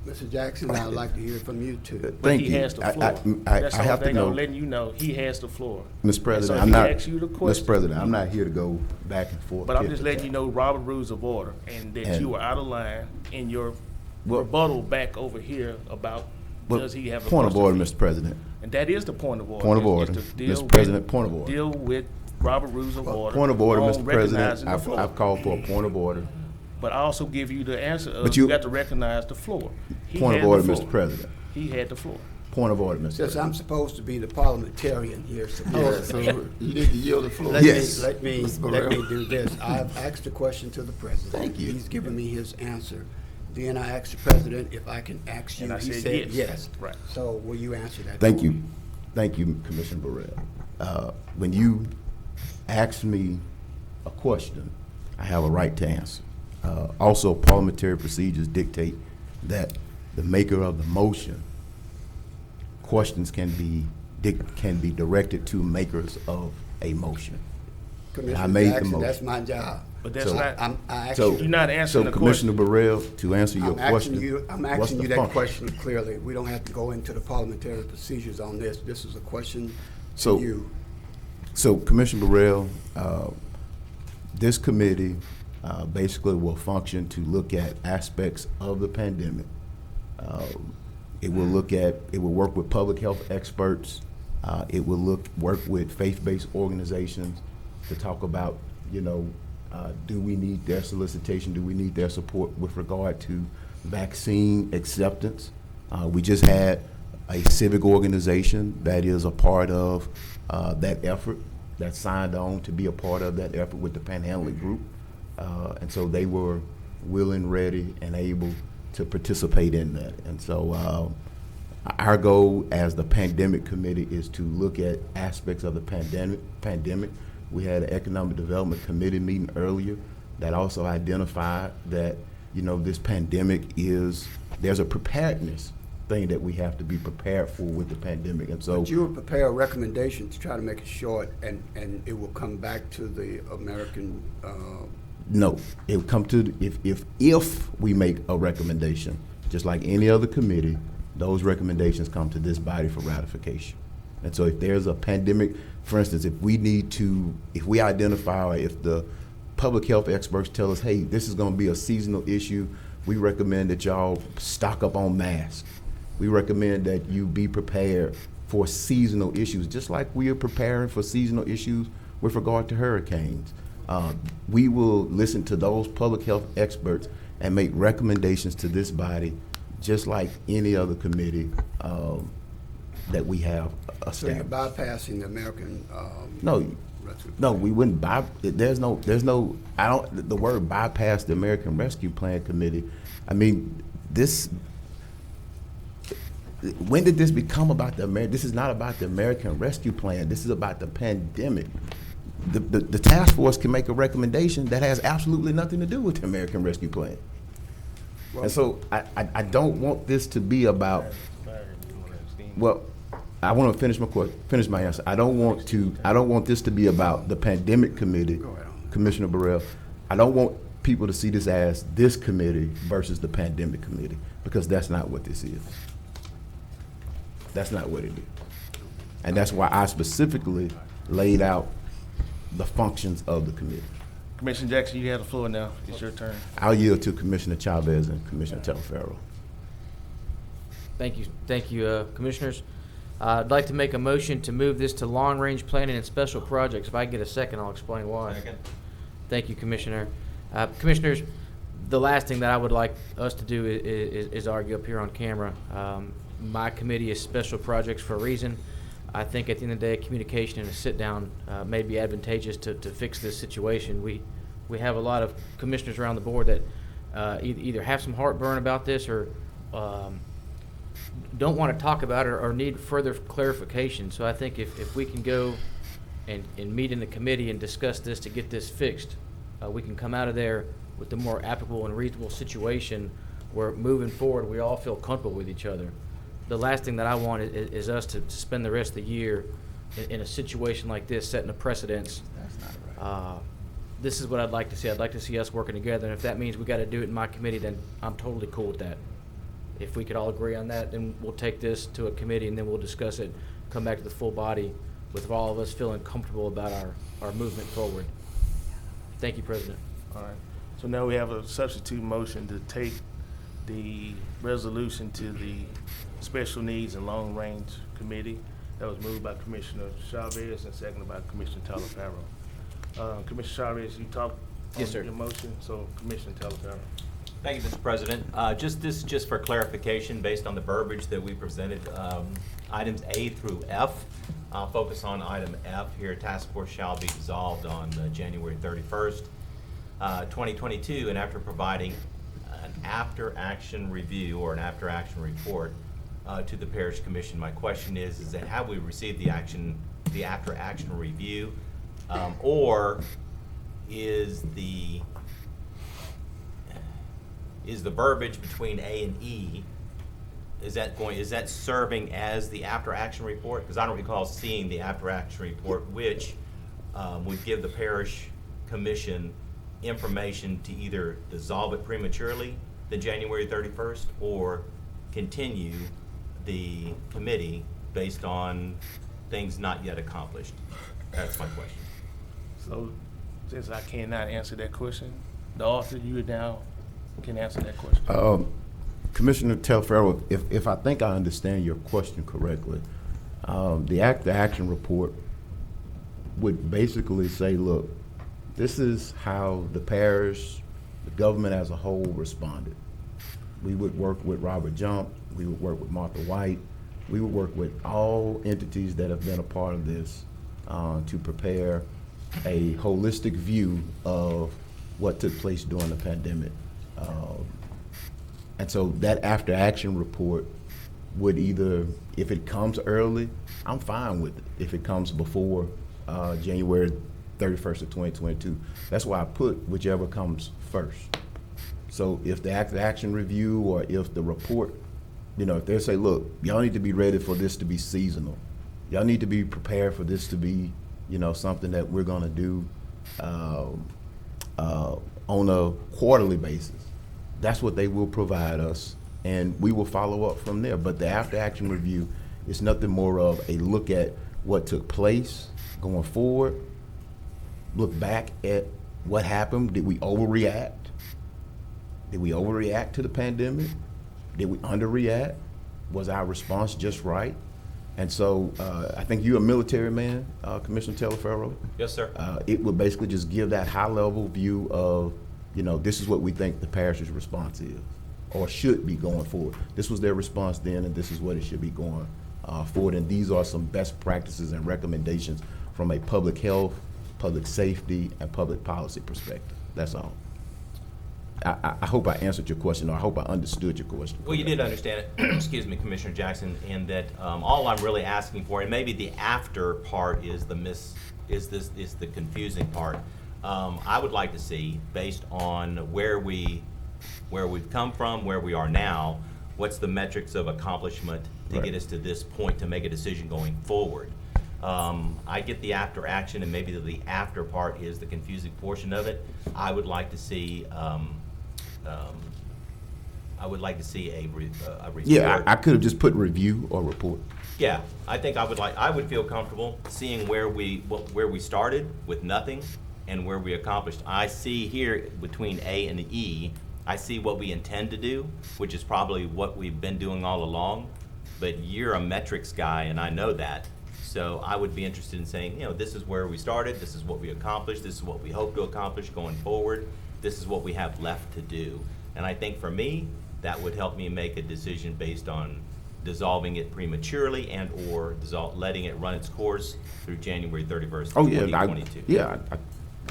Mr. Jackson, I'd like to hear from you too. But Thank he you. has the I- floor. I That's the have whole to thing know. I'm letting you know. He has the floor. Mr. President, And so I'm he not, asks you the Mr. question. President, I'm not here to go back and forth. But I'm tit just for letting tat. you know Robert Rules of Order and that And- you were out of line in your Well- rebuttal back over here about Well, does he have a point of order, question? Mr. President. And that is the point of order. Point of is order. to deal Mr. President, with- point of order. Deal with Robert Rules of Order. Point of order, on Mr. President. recognizing the floor. I've called for a point of order. But I also give you the answer of But you you- got to recognize the floor. He Point of had the order, floor. Mr. President. He had the floor. Point of order, Mr. Since President. I'm supposed to be the parliamentarian here, so So you need to yield the floor. Yes. let me Mr. Burrell. do this. I've asked a question to the president. Thank you. He's given me his answer. Then I asked the president if I can ask you. And I He said said yes. yes. Right. So will you answer that? Thank for you. me? Thank you, Commissioner Burrell. When you ask me a question, I have a right to answer. Also, parliamentary procedures dictate that the maker of the motion, questions can be directed to makers of a motion. Commissioner made the Jackson, motion. that's my job. But that's So- not, I asked So, you. You're not answering so the Commissioner question. Burrell, to answer your I'm question, I'm what's asking the you that function? question clearly. We don't have to go into the parliamentary procedures on this. This is a question to So- you. So Commissioner Burrell, this committee basically will function to look at aspects of the pandemic. It will work with public health experts. It will work with faith-based organizations to talk about, do we need their solicitation? Do we need their support with regard to vaccine acceptance? We just had a civic organization that is a part of that effort, that signed on to be a part of that effort with the Panhandling Group. And so they were willing, ready, and able to participate in that. And so our goal as the pandemic committee is to look at aspects of the pandemic. We had an economic development committee meeting earlier that also identified that, this pandemic there's a preparedness thing that we have to be prepared for with the pandemic. And so But you will prepare a recommendation to try to make it short, and it will come back to the American, no, it will come to, if we make a recommendation, just like any other committee, those recommendations come to this body for ratification. And so if there's a pandemic, for instance, if we identify, or if the public health experts tell us, hey, this is gonna be a seasonal issue, we recommend that y'all stock up on masks. We recommend that you be prepared for seasonal issues, just like we are preparing for seasonal issues with regard to hurricanes. We will listen to those public health experts and make recommendations to this body, just like any other committee that we have so you're established. bypassing the American, No, Rescue no, Plan. we wouldn't the word bypass the American Rescue Plan Committee. I mean, when did this become about this is not about the American Rescue Plan. This is about the pandemic. The task force can make a recommendation that has absolutely nothing to do with the American Rescue Plan. And so I don't want this to be about, well, I want to finish my answer. I don't want this to be about the pandemic committee, Go ahead on. Commissioner Burrell. I don't want people to see this as this committee versus the pandemic committee, because that's not what this is. That's not what it is. And that's why I specifically laid out the functions of the committee. Commissioner Jackson, you have the floor now. It's your turn. I'll yield to Commissioner Chavez and Commissioner Telefaro. Thank you, Commissioners. I'd like to make a motion to move this to long-range planning and special projects. If I get a second, I'll explain why. Second. Thank you, Commissioner. Commissioners, the last thing that I would like us to do is argue up here on camera. My committee is special projects for a reason. I think at the end of the day, communication and a sit-down may be advantageous to fix this situation. We have a lot of commissioners around the board that either have some heartburn about this or don't want to talk about it or need further clarification. So I think if we can go and meet in the committee and discuss this to get this fixed, we can come out of there with a more applicable and reasonable situation where moving forward we all feel comfortable with each other. The last thing that I want is us to spend the rest of the year in a situation like this, setting a precedence. That's not right. This is what I'd like to see. I'd like to see us working together, and if that means we got to do it in my committee, then I'm totally cool with that. If we could all agree on that, then we'll take this to a committee and then we'll discuss it, come back to the full body with all of us feeling comfortable about our movement forward. Thank you, President. All right. So now we have a substitute motion to take the resolution to the Special Needs and Long Range Committee. That was moved by Commissioner Chavez and seconded by Commissioner Telefaro. Commissioner Chavez, you talked Yes, sir. on your motion, so Commissioner Telefaro. Thank you, Mr. President. Just for clarification, based on the verbiage that we presented, items A through F. I'll focus on item F here. Task force shall be dissolved on January 31st, 2022, and after providing an after-action review or an after-action report to the Parish Commission. My question is that have we received the after-action review, or is the verbiage between A and E, is that serving as the after-action report? Because I don't recall seeing the after-action report, which would give the Parish Commission information to either dissolve it prematurely, the January 31st, or continue the committee based on things not yet accomplished. That's my question. So since I cannot answer that question, the author, you now can answer that question. Commissioner Telefaro, if I think I understand your question correctly, the action report would basically say, look, this is how the parish, the government as a whole responded. We would work with Robert Jump, we would work with Martha White, we would work with all entities that have been a part of this to prepare a holistic view of what took place during the pandemic. And so that after action report would either, if it comes early, I'm fine with it. If it comes before January 31st of 2022, that's why I put whichever comes first. So if the after action review or if the report, if they say, look, y'all need to be ready for this to be seasonal. Y'all need to be prepared for this to be, something that we're gonna do on a quarterly basis. That's what they will provide us, and we will follow up from there. But the after action review is nothing more of a look at what took place going forward, look back at what happened. Did we overreact? Did we overreact to the pandemic? Did we underreact? Was our response just right? And so I think you're a military man, Commissioner Telefaro. Yes, sir. It would basically just give that high-level view of, this is what we think the parish's response is, or should be going forward. This was their response then, and this is what it should be going forward. And these are some best practices and recommendations from a public health, public safety, and public policy perspective. That's all. I hope I answered your question, or I hope I understood your question. Well, you did understand it, excuse me, Commissioner Jackson, and that all I'm really asking for, and maybe the after part is the confusing part. I would like to see, based on where we've come from, where we are now, what's the metrics of accomplishment to get us to this point to make a decision going forward. I get the after action, and maybe the after part is the confusing portion of it. I would like to see, a report. Yeah, I could have just put review or report. Yeah, I think I would feel comfortable seeing where we started with nothing and where we accomplished. I see here between A and E, I see what we intend to do, which is probably what we've been doing all along, but you're a metrics guy and I know that. So I would be interested in saying, this is where we started, this is what we accomplished, this is what we hope to accomplish going forward, this is what we have left to do. And I think for me, that would help me make a decision based on dissolving it prematurely and or letting it run its course through January 31st, 2022.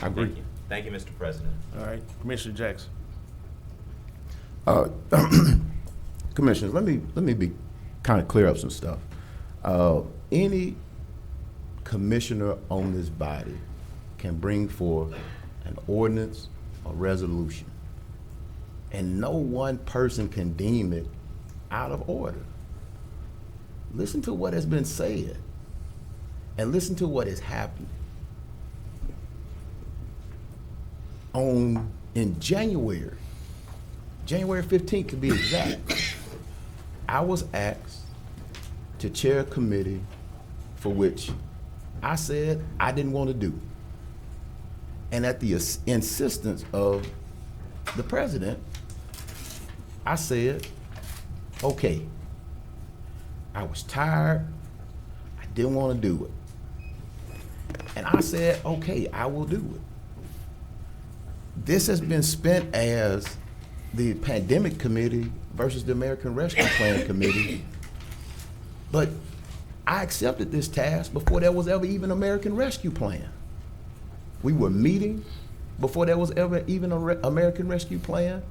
I agree. Thank you, Mr. President. All right, Commissioner Jackson. Commissioners, let me be kind of clear up some stuff. Any commissioner on this body can bring forth an ordinance or resolution, and no one person can deem it out of order. Listen to what has been said and listen to what is happening. In January 15th to be exact, I was asked to chair a committee for which I said I didn't want to do. And at the insistence of the president, I said, okay. I was tired, I didn't want to do it. And I said, okay, I will do it. This has been spent as the pandemic committee versus the American Rescue Plan committee. But I accepted this task before there was ever even American Rescue Plan. We were meeting before there was ever even an American Rescue Plan.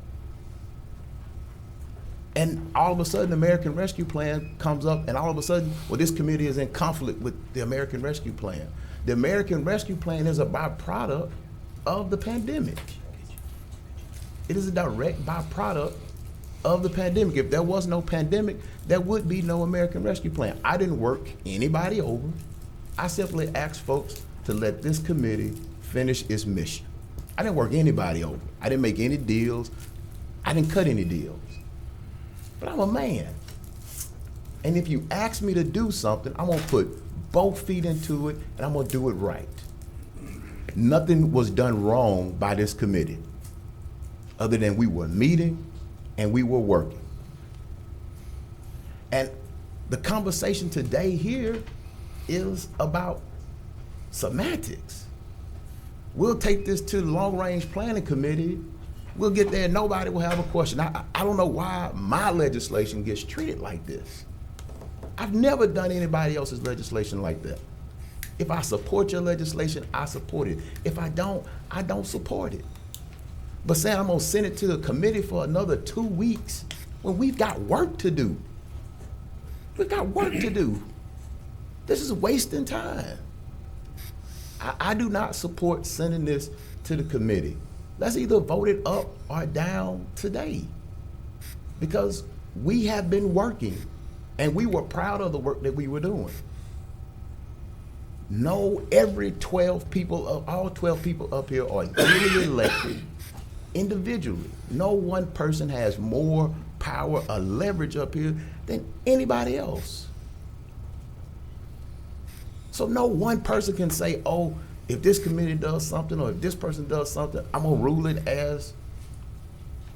And all of a sudden, the American Rescue Plan comes up, and all of a sudden, well, this committee is in conflict with the American Rescue Plan. The American Rescue Plan is a byproduct of the pandemic. It is a direct byproduct of the pandemic. If there was no pandemic, there would be no American Rescue Plan. I didn't work anybody over. I simply asked folks to let this committee finish its mission. I didn't work anybody over. I didn't make any deals. I didn't cut any deals. But I'm a man. And if you ask me to do something, I'm gonna put both feet into it and I'm gonna do it right. Nothing was done wrong by this committee other than we were meeting and we were working. And the conversation today here is about semantics. We'll take this to the Long Range Planning Committee. We'll get there and nobody will have a question. I don't know why my legislation gets treated like this. I've never done anybody else's legislation like that. If I support your legislation, I support it. If I don't support it. But saying I'm gonna send it to the committee for another 2 weeks when we've got work to do. We've got work to do. This is wasting time. I do not support sending this to the committee. Let's either vote it up or down today, because we have been working and we were proud of the work that we were doing. No, all 12 people up here are duly elected individually. No one person has more power or leverage up here than anybody else. So no one person can say, oh, if this committee does something or if this person does something, I'm gonna rule it as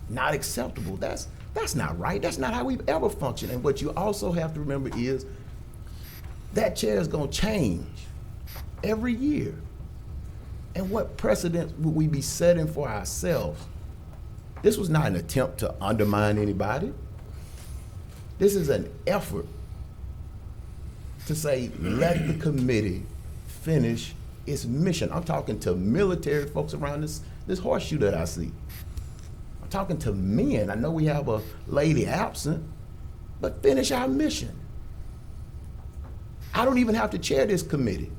not acceptable. That's not right. That's not how we've ever functioned. And what you also have to remember is that chair is gonna change every year. And what precedent would we be setting for ourselves? This was not an attempt to undermine anybody. This is an effort to say, let the committee finish its mission. I'm talking to military folks around this horseshoe that I see. I'm talking to men. I know we have a lady absent, but finish our mission. I don't even have to chair this committee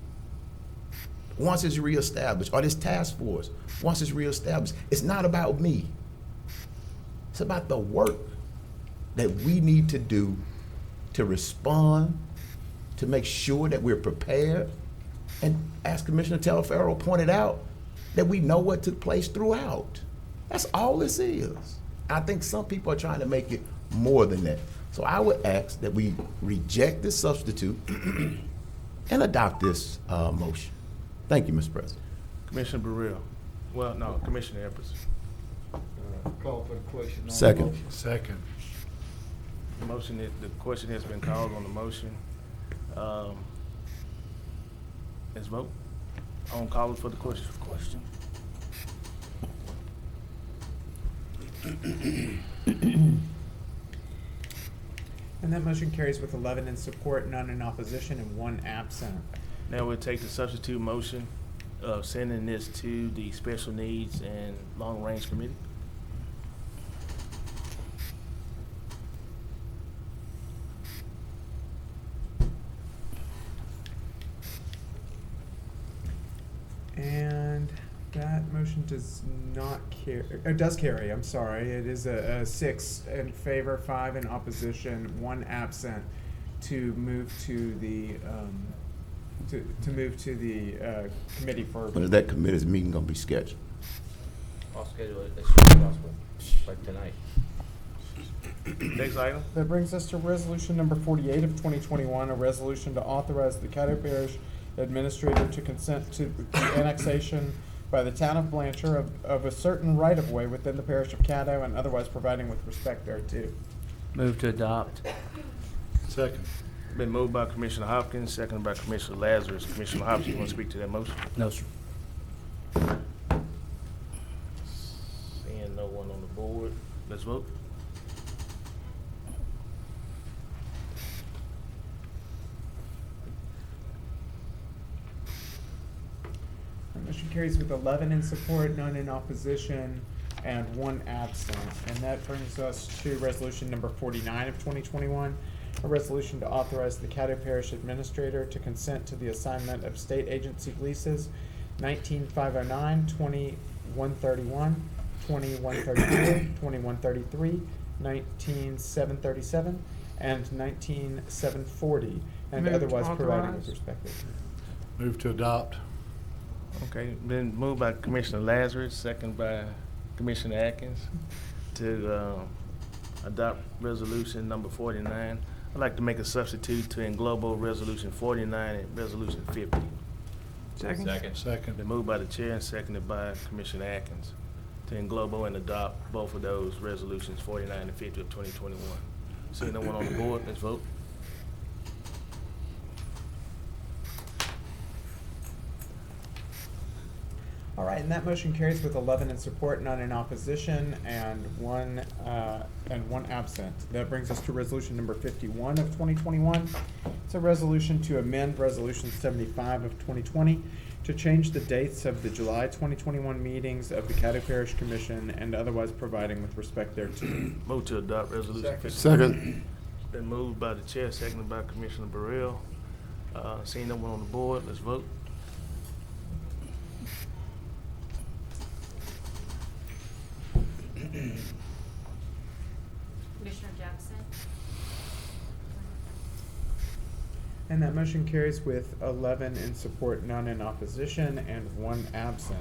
once it's reestablished, or this task force once it's reestablished. It's not about me. It's about the work that we need to do to respond to make sure that we're prepared. And as Commissioner Telfairo pointed out, that we know what took place throughout. That's all this is. I think some people are trying to make it more than that. So I would ask that we reject this substitute and adopt this motion. Thank you, Mr. President. Commissioner Burrell. Well, no, Commissioner Evers. Call for the question on the Second. motion. Second. The question has been called on the motion. Let's vote. On call for the question. And that motion carries with 11 in support, none in opposition, and 1 absent. Now we'll take the substitute motion of sending this to the Special Needs and Long Range Committee. And that motion does not carry, does carry, I'm sorry. It is a 6 in favor, 5 in opposition, 1 absent to move to the, committee for. When is that committee's meeting gonna be scheduled? I'll schedule it as soon as possible, like tonight. Next item. That brings us to resolution number 48 of 2021, a resolution to authorize the Caddo Parish Administrator to consent to the annexation by the town of Blanchard of a certain right-of-way within the parish of Caddo and otherwise providing with respect thereto. Move to adopt. Second. Been moved by Commissioner Hopkins, seconded by Commissioner Lazarus. Commissioner Hopkins, you want to speak to that motion? No, sir. Seeing no one on the board, let's vote. The motion carries with 11 in support, none in opposition, and 1 absent. And that brings us to resolution number 49 of 2021, a resolution to authorize the Caddo Parish Administrator to consent to the assignment of state agency leases 19509, 2131, 2132, 2133, 19737, and 19740, and Move to otherwise providing with authorize. respect thereto. Move to adopt. Okay, been moved by Commissioner Lazarus, second by Commissioner Atkins to adopt resolution number 49. I'd like to make a substitute to englobo resolution 49 and resolution 50. Second. Been moved by the chair and seconded by Commissioner Atkins to englobo and adopt both of those resolutions, 49 and 50 of 2021. Seeing no one on the board, let's vote. All right, and that motion carries with 11 in support, none in opposition, and one absent. That brings us to resolution number 51 of 2021. It's a resolution to amend resolution 75 of 2020 to change the dates of the July 2021 meetings of the Caddo Parish Commission and otherwise providing with respect thereto. Move to adopt resolution 50. Second. Been moved by the chair, seconded by Commissioner Burrell. Seeing no one on the board, let's vote. Commissioner Jackson? And that motion carries with 11 in support, none in opposition, and 1 absent.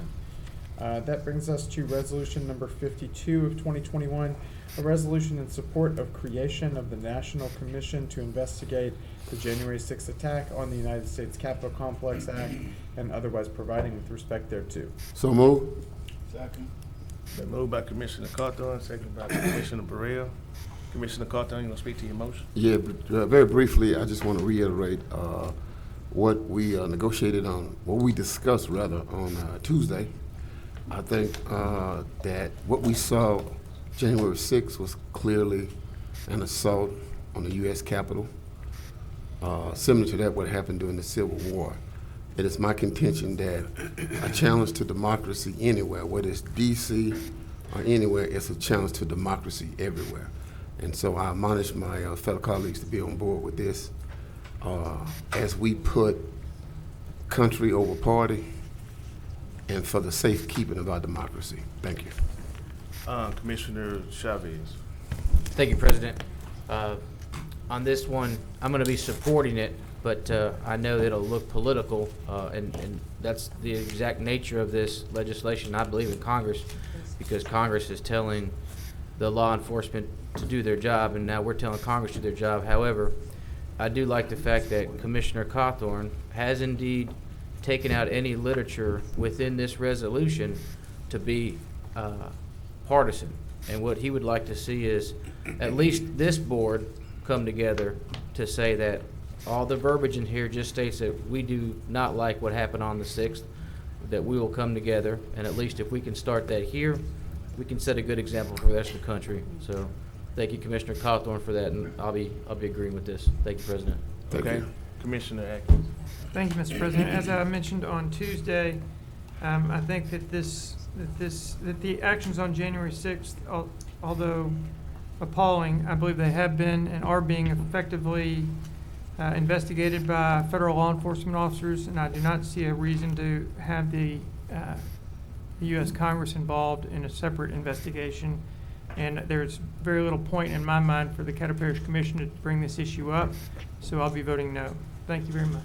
That brings us to resolution number 52 of 2021, a resolution in support of creation of the National Commission to investigate the January 6th attack on the United States Capitol Complex Act and otherwise providing with respect thereto. So move. Second. Been moved by Commissioner Carthon, seconded by Commissioner Burrell. Commissioner Carthon, you want to speak to your motion? Yeah, but very briefly, I just want to reiterate what we negotiated on, what we discussed rather on Tuesday. I think that what we saw January 6th was clearly an assault on the U.S. Capitol, similar to that what happened during the Civil War. It is my contention that a challenge to democracy anywhere, whether it's D.C. or anywhere, it's a challenge to democracy everywhere. And so I admonish my fellow colleagues to be on board with this as we put country over party and for the safekeeping of our democracy. Thank you. Commissioner Chavez. Thank you, President. On this one, I'm going to be supporting it, but I know it'll look political, and that's the exact nature of this legislation, I believe, in Congress, because Congress is telling the law enforcement to do their job, and now we're telling Congress to do their job. However, I do like the fact that Commissioner Cawthorn has indeed taken out any literature within this resolution to be partisan. And what he would like to see is at least this board come together to say that all the verbiage in here just states that we do not like what happened on the 6th, that we will come together, and at least if we can start that here, we can set a good example for the rest of the country. So thank you, Commissioner Cawthorn, for that, and I'll be agreeing with this. Thank you, President. Okay. Commissioner Atkins. Thank you, Mr. President. As I mentioned on Tuesday, I think that that the actions on January 6th, although appalling, I believe they have been and are being effectively investigated by federal law enforcement officers, and I do not see a reason to have the U.S. Congress involved in a separate investigation. And there's very little point in my mind for the Caddo Parish Commission to bring this issue up, so I'll be voting no. Thank you very much.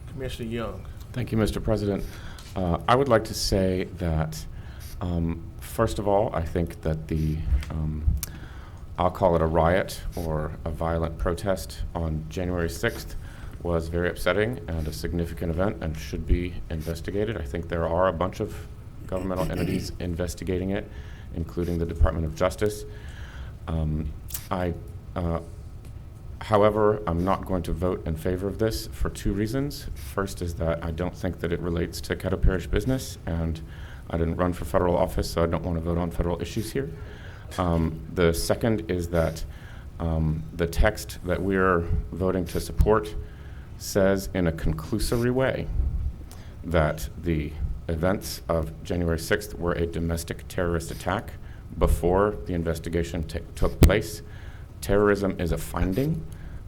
Commissioner Young. Thank you, Mr. President. I would like to say that, first of all, I think that I'll call it a riot or a violent protest on January 6th was very upsetting and a significant event and should be investigated. I think there are a bunch of governmental entities investigating it, including the Department of Justice. However, I'm not going to vote in favor of this for two reasons. First is that I don't think that it relates to Caddo Parish business, and I didn't run for federal office, so I don't want to vote on federal issues here. The second is that the text that we're voting to support says in a conclusory way that the events of January 6th were a domestic terrorist attack before the investigation took place. Terrorism is a finding,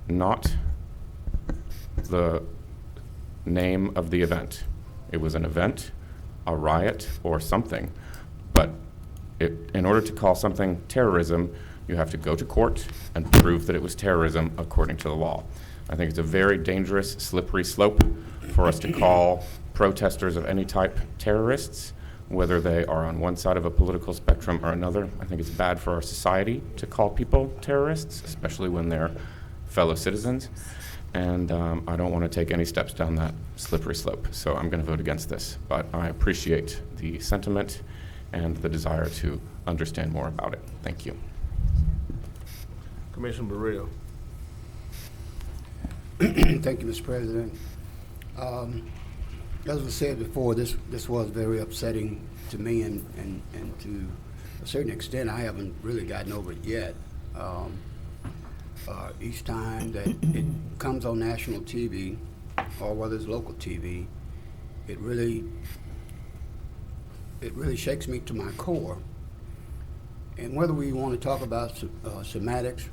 not the name of the event. It was an event, a riot, or something. But in order to call something terrorism, you have to go to court and prove that it was terrorism according to the law. I think it's a very dangerous, slippery slope for us to call protesters of any type terrorists, whether they are on one side of a political spectrum or another. I think it's bad for our society to call people terrorists, especially when they're fellow citizens. And I don't want to take any steps down that slippery slope. So I'm going to vote against this. But I appreciate the sentiment and the desire to understand more about it. Thank you. Commissioner Burrell. Thank you, Mr. President. As was said before, this was very upsetting to me, and to a certain extent, I haven't really gotten over it yet. Each time that it comes on national TV, or whether it's local TV, it really shakes me to my core. And whether we want to talk about semantics,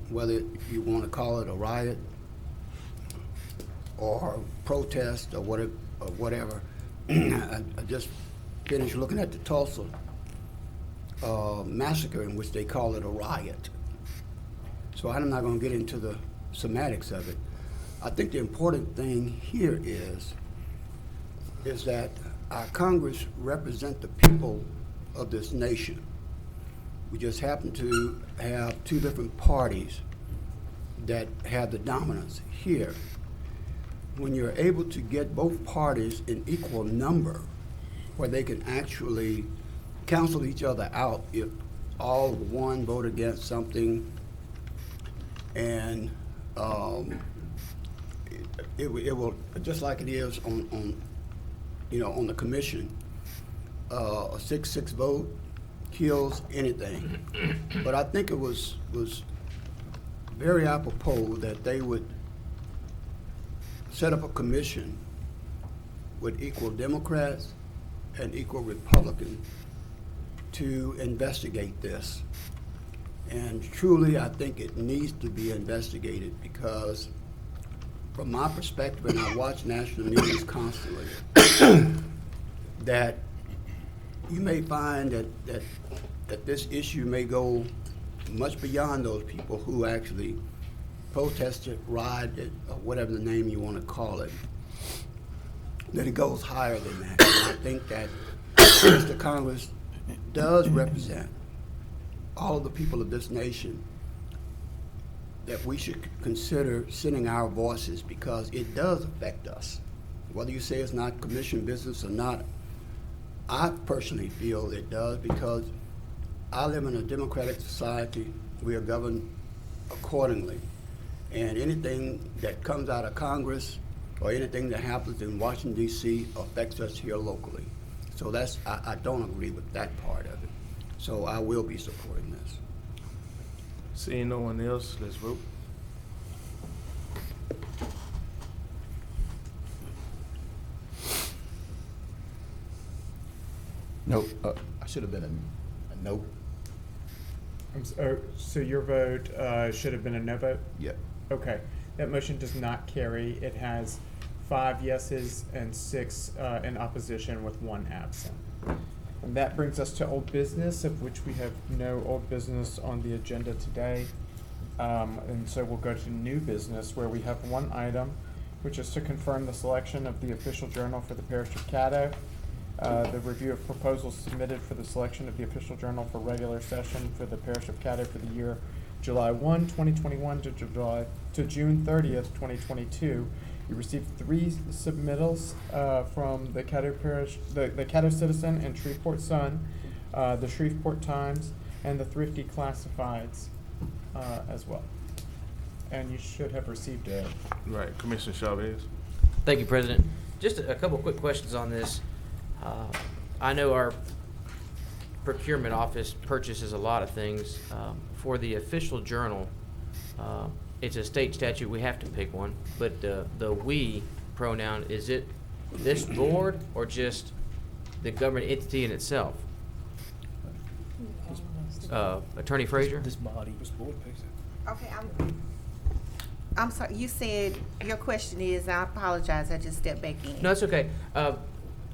whether you want to call it a riot or protest or whatever, I just finished looking at the Tulsa massacre, in which they call it a riot. So I'm not going to get into the semantics of it. I think the important thing here is that our Congress represent the people of this nation. We just happen to have two different parties that have the dominance here. When you're able to get both parties in equal number, where they can actually cancel each other out if all one vote against something, and it will, just like it is on the commission, a 6-6 vote kills anything. But I think it was very apropos that they would set up a commission with equal Democrats and equal Republicans to investigate this. And truly, I think it needs to be investigated, because from my perspective, and I watch national news constantly, that you may find that this issue may go much beyond those people who actually protester ride, or whatever the name you want to call it, that it goes higher than that. And I think that Mr. Congress does represent all of the people of this nation, that we should consider sending our voices, because it does affect us. Whether you say it's not commission business or not, I personally feel it does, because I live in a democratic society. We are governed accordingly. And anything that comes out of Congress or anything that happens in Washington, D.C. affects us here locally. So that's, I don't agree with that part of it. So I will be supporting this. Seeing no one else, let's vote. No, I should have been a no. So your vote should have been a no vote? Yep. Okay. That motion does not carry. It has 5 yeses and 6 in opposition with 1 absent. And that brings us to old business, of which we have no old business on the agenda today. And so we'll go to new business, where we have 1 item, which is to confirm the selection of the official journal for the Parish of Caddo. The review of proposals submitted for the selection of the official journal for regular session for the Parish of Caddo for the year July 1, 2021 to June 30th, 2022. You received 3 submittals from the Caddo Parish, the Caddo Citizen and Shreveport Sun, the Shreveport Times, and the Thrifty Classifieds as well. And you should have received it. Right, Commissioner Chavez. Thank you, President. Just a couple quick questions on this. I know our procurement office purchases a lot of things. For the official journal, it's a state statute, we have to pick one, but the "we" pronoun, is it this board or just the government entity in itself? Attorney Frazier? This body. This board picks it. Okay, I'm sorry, you said, your question is, I apologize, I just stepped back in. No, it's okay.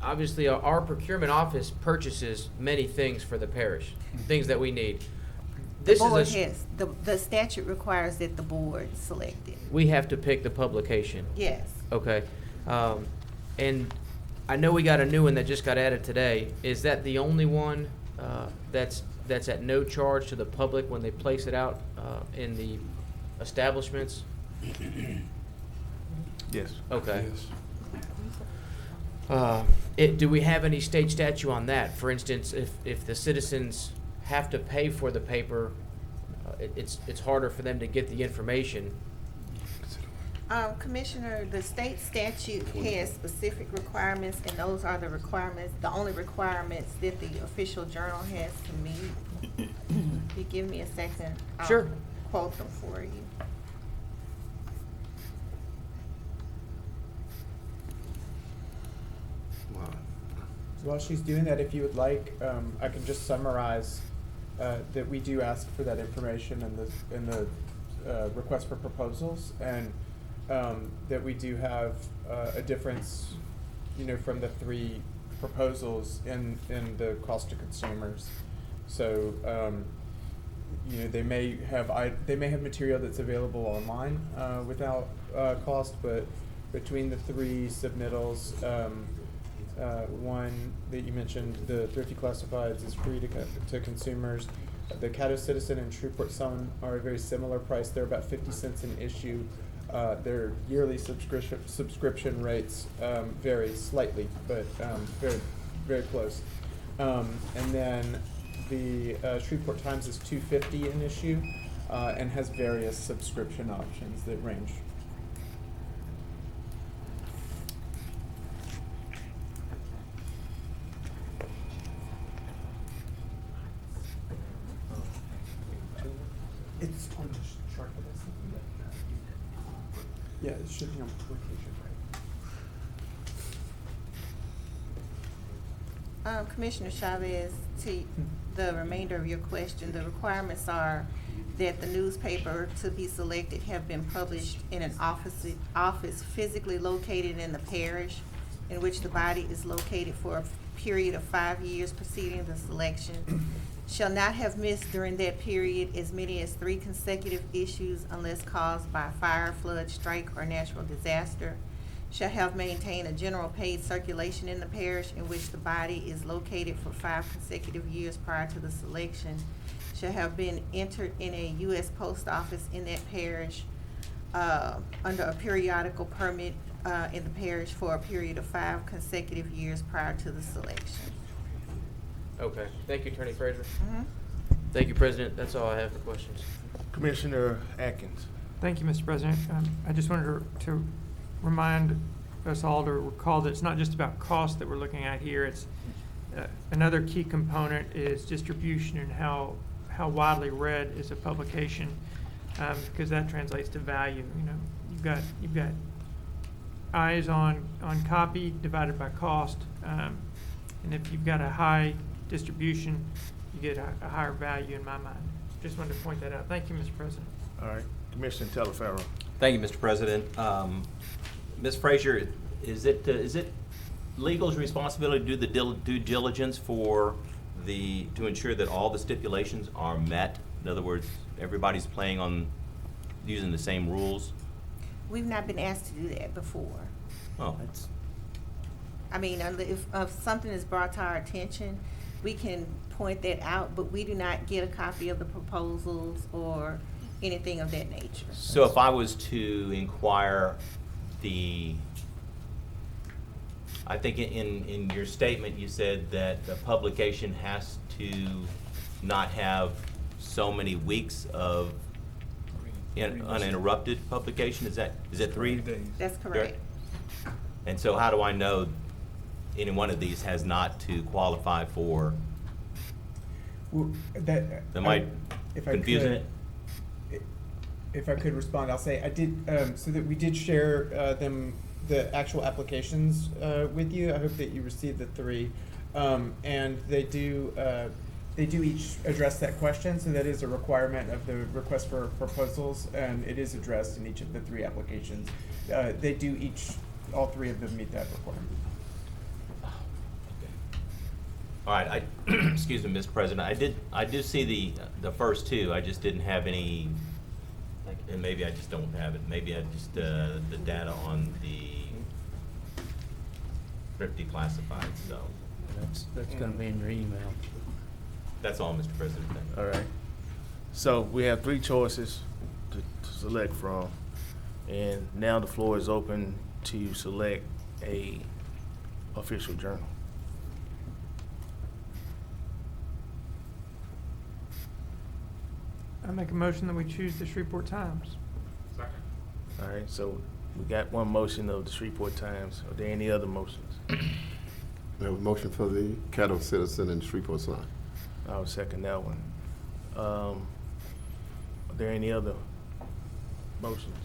Obviously, our procurement office purchases many things for the parish, things that we need. This The board is has, the statute requires that the board select it. we have to pick the publication. Yes. Okay. And I know we got a new one that just got added today. Is that the only one that's at no charge to the public when they place it out in the establishments? Yes. Okay. Do we have any state statute on that? For instance, if the citizens have to pay for the paper, it's harder for them to get the information. Commissioner, the state statute has specific requirements, and those are the requirements, the only requirements that the official journal has to meet. If you give me a second, I'll Sure. quote them for you. While she's doing that, if you would like, I can just summarize that we do ask for that information in the request for proposals, and that we do have a difference, from the 3 proposals in the cost to consumers. So, they may have material that's available online without cost, but between the 3 submittals, one that you mentioned, the Thrifty Classifieds, is free to consumers. The Caddo Citizen and Shreveport Sun are a very similar price. They're about 50 cents an issue. Their yearly subscription rates vary slightly, but very, very close. And then the Shreveport Times is $2.50 an issue and has various subscription options that range. It's on the chart, but that's something that, yeah, it should be on publication, right? Commissioner Chavez, to the remainder of your question, the requirements are that the newspaper to be selected have been published in an office physically located in the parish, in which the body is located for a period of 5 years preceding the selection, shall not have missed during that period as many as 3 consecutive issues unless caused by fire, flood, strike, or natural disaster, shall have maintained a general paid circulation in the parish in which the body is located for 5 consecutive years prior to the selection, shall have been entered in a U.S. post office in that parish under a periodical permit in the parish for a period of 5 consecutive years prior to the selection. Okay, thank you, Attorney Fraser. Thank you, President. That's all I have for questions. Commissioner Atkins. Thank you, Mr. President. I just wanted to remind us all to recall that it's not just about cost that we're looking at here. It's another key component is distribution and how widely read is a publication, because that translates to value. You know, you've got eyes on copy divided by cost, and if you've got a high distribution, you get a higher value in my mind. Just wanted to point that out. Thank you, Mr. President. All right, Commissioner Teleferro. Thank you, Mr. President. Ms. Frazier, is it legal's responsibility to do the due diligence to ensure that all the stipulations are met? In other words, everybody's playing on using the same rules? We've not been asked to do that before. Oh, that's. I mean, if something is brought to our attention, we can point that out, but we do not get a copy of the proposals or anything of that nature. So if I was to inquire I think in your statement you said that the publication has to not have so many weeks of uninterrupted publication. Is that 3 days? That's correct. And so how do I know any one of these has not to qualify for? Well, Am I if confusing it? If I could respond, I'll say I did, so that we did share the actual applications with you. I hope that you received the 3. And they do each address that question, so that is a requirement of the request for proposals, and it is addressed in each of the 3 applications. They do all 3 of them meet that requirement. All right, excuse me, Mr. President. I do see the first 2. I just didn't have any, and maybe I just don't have it. Maybe I just the data on the Thrifty Classified. So that's going to be in your email. That's all, Mr. President. Thank you. All right. So we have 3 choices to select from, and now the floor is open to select a official journal. I make a motion that we choose the Shreveport Times. All right, so we got one motion of the Shreveport Times. Are there any other motions? We have a motion for the Caddo Citizen and Shreveport Sign. I'll second that one. Are there any other motions?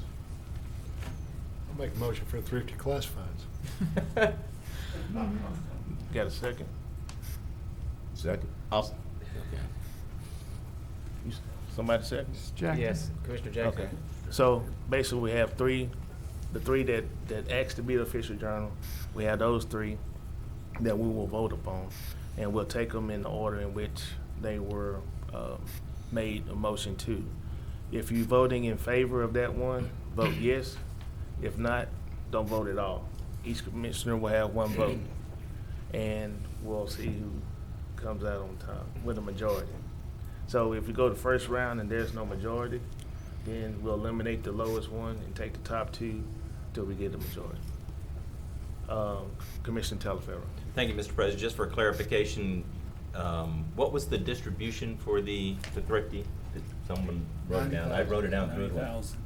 I'll make a motion for Thrifty Classifieds. Got a second? Second. Okay. Somebody second? Jackson. Yes, Commissioner Jackson. Okay. So basically we have 3, the 3 that asked to be the official journal. We have those 3 that we will vote upon, and we'll take them in the order in which they were made a motion to. If you're voting in favor of that one, vote yes. If not, don't vote at all. Each commissioner will have 1 vote, and we'll see who comes out on top with a majority. So if we go to first round and there's no majority, then we'll eliminate the lowest one and take the top 2 till we get a majority. Commissioner Teleferro. Thank you, Mr. President. Just for clarification, what was the distribution for the Thrifty? Did someone wrote it down? I wrote it down. 90,000.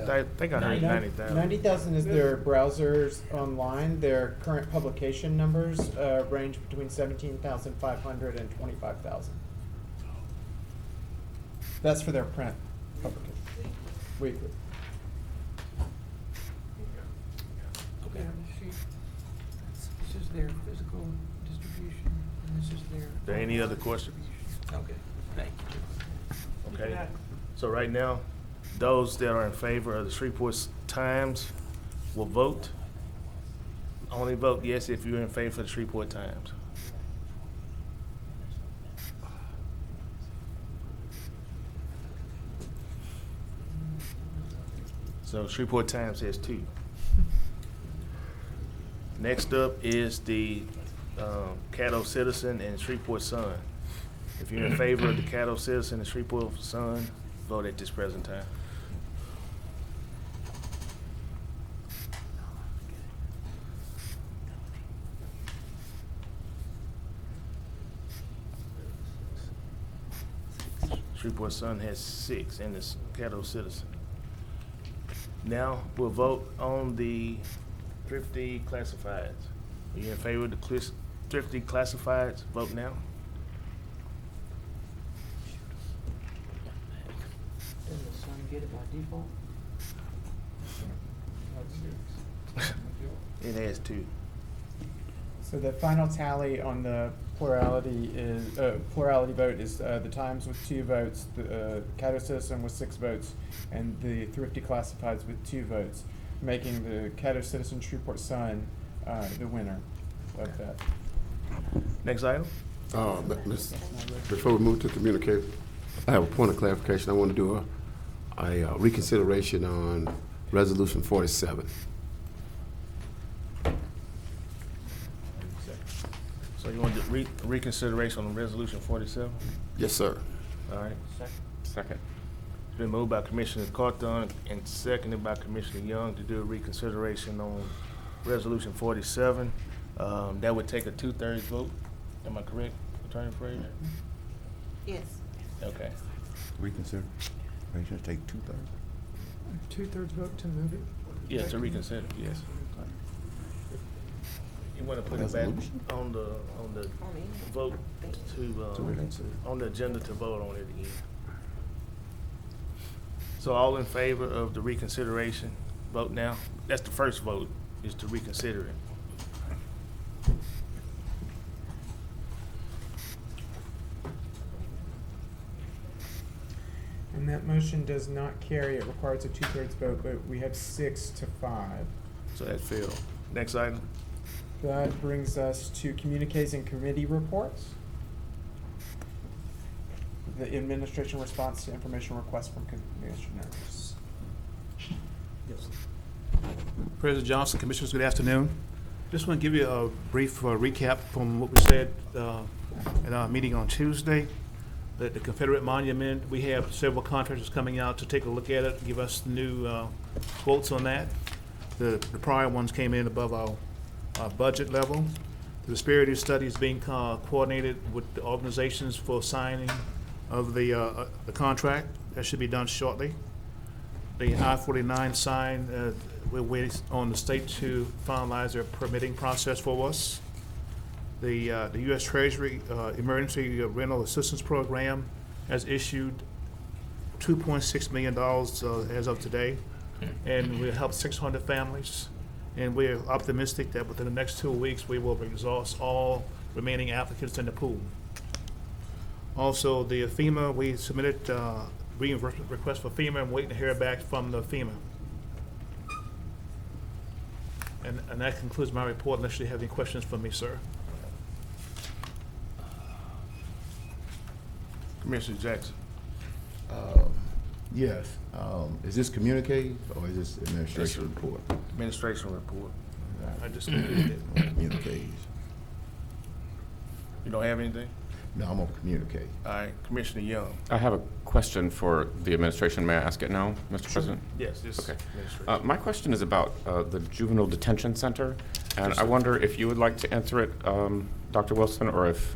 I think I heard 90,000. 90,000 is their browsers online. Their current publication numbers range between 17,500 and 25,000. That's for their print publication, weekly. Okay. This is their physical distribution, and this is their. Are there any other questions? Okay, thank you. Okay, so right now, those that are in favor of the Shreveport Times will vote. Only vote yes if you're in favor of the Shreveport Times. So Shreveport Times has 2. Next up is the Caddo Citizen and Shreveport Sun. If you're in favor of the Caddo Citizen and Shreveport Sun, vote at this present time. Shreveport Sun has 6 and the Caddo Citizen. Now we'll vote on the Thrifty Classifieds. Are you in favor of the Thrifty Classifieds? Vote now. Didn't the Sun get it by default? It has 2. So the final tally on the plurality vote is the Times with 2 votes, the Caddo Citizen with 6 votes, and the Thrifty Classifieds with 2 votes, making the Caddo Citizen Shreveport Sun the winner of that. Next item. Before we move to communicate, I have a point of clarification. I want to do a reconsideration on Resolution 47. So you want the reconsideration on Resolution 47? Yes, sir. All right. Second. It's been moved by Commissioner Carthon and seconded by Commissioner Young to do a reconsideration on Resolution 47. That would take a 2/3 vote. Am I correct, Attorney Frazier? Yes. Okay. Reconsider. Should take 2/3. 2/3 vote to move it? Yes, to reconsider, yes. You want to put it back on the vote on the agenda to vote on it again. So all in favor of the reconsideration, vote now. That's the first vote, is to reconsider it. And that motion does not carry. It requires a 2/3 vote, but we have 6 to 5. So that failed. Next item. That brings us to communiques and committee reports. The administration response to information requests from commissioners. Yes. President Johnson, Commissioners, good afternoon. Just want to give you a brief recap from what we said at our meeting on Tuesday. That the Confederate Monument, we have several contractors coming out to take a look at it, give us new quotes on that. The prior ones came in above our budget level. The disparity study is being coordinated with the organizations for signing of the contract. That should be done shortly. The I-49 sign, we're waiting on the state to finalize their permitting process for us. The U.S. Treasury Emergency Rental Assistance Program has issued $2.6 million as of today, and will help 600 families. And we're optimistic that within the next 2 weeks, we will exhaust all remaining applicants in the pool. Also, the FEMA, we submitted reimbursement request for FEMA. I'm waiting to hear back from the FEMA. And that concludes my report, unless you have any questions for me, sir. Commissioner Jackson. Yes. Is this communique or is this administration report? Administration report. I just completed it. Communiques. You don't have anything? No, I'm on communicate. All right, Commissioner Young. I have a question for the administration. May I ask it now, Mr. President? Yes, this Okay. administration. My question is about the Juvenile Detention Center, and I wonder if you would like to answer it, Dr. Wilson, or if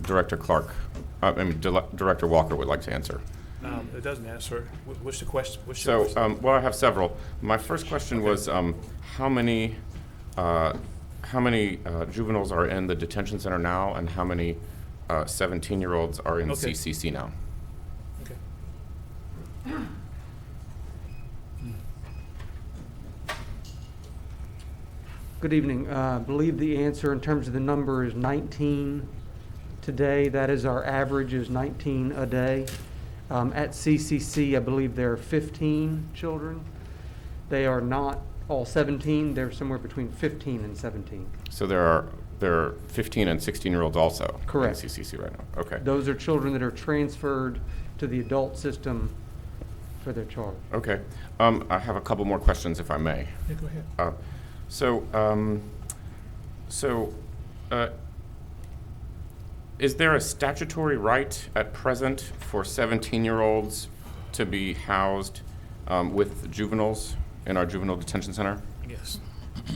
Director Clark, Director Walker would like to answer. It doesn't answer. What's the question? Well, I have several. My first question was how many juveniles are in the detention center now, and how many 17-year-olds are in CCC now? Okay. Good evening. I believe the answer in terms of the number is 19 today. That is our average, is 19 a day. At CCC, I believe there are 15 children. They are not all 17, they're somewhere between 15 and 17. So there are 15 and 16-year-olds also Correct. in CCC right now. Okay. Those are children that are transferred to the adult system for their charge. Okay. I have a couple more questions, if I may. Yeah, go ahead. Is there a statutory right at present for 17-year-olds to be housed with juveniles in our juvenile detention center? Yes.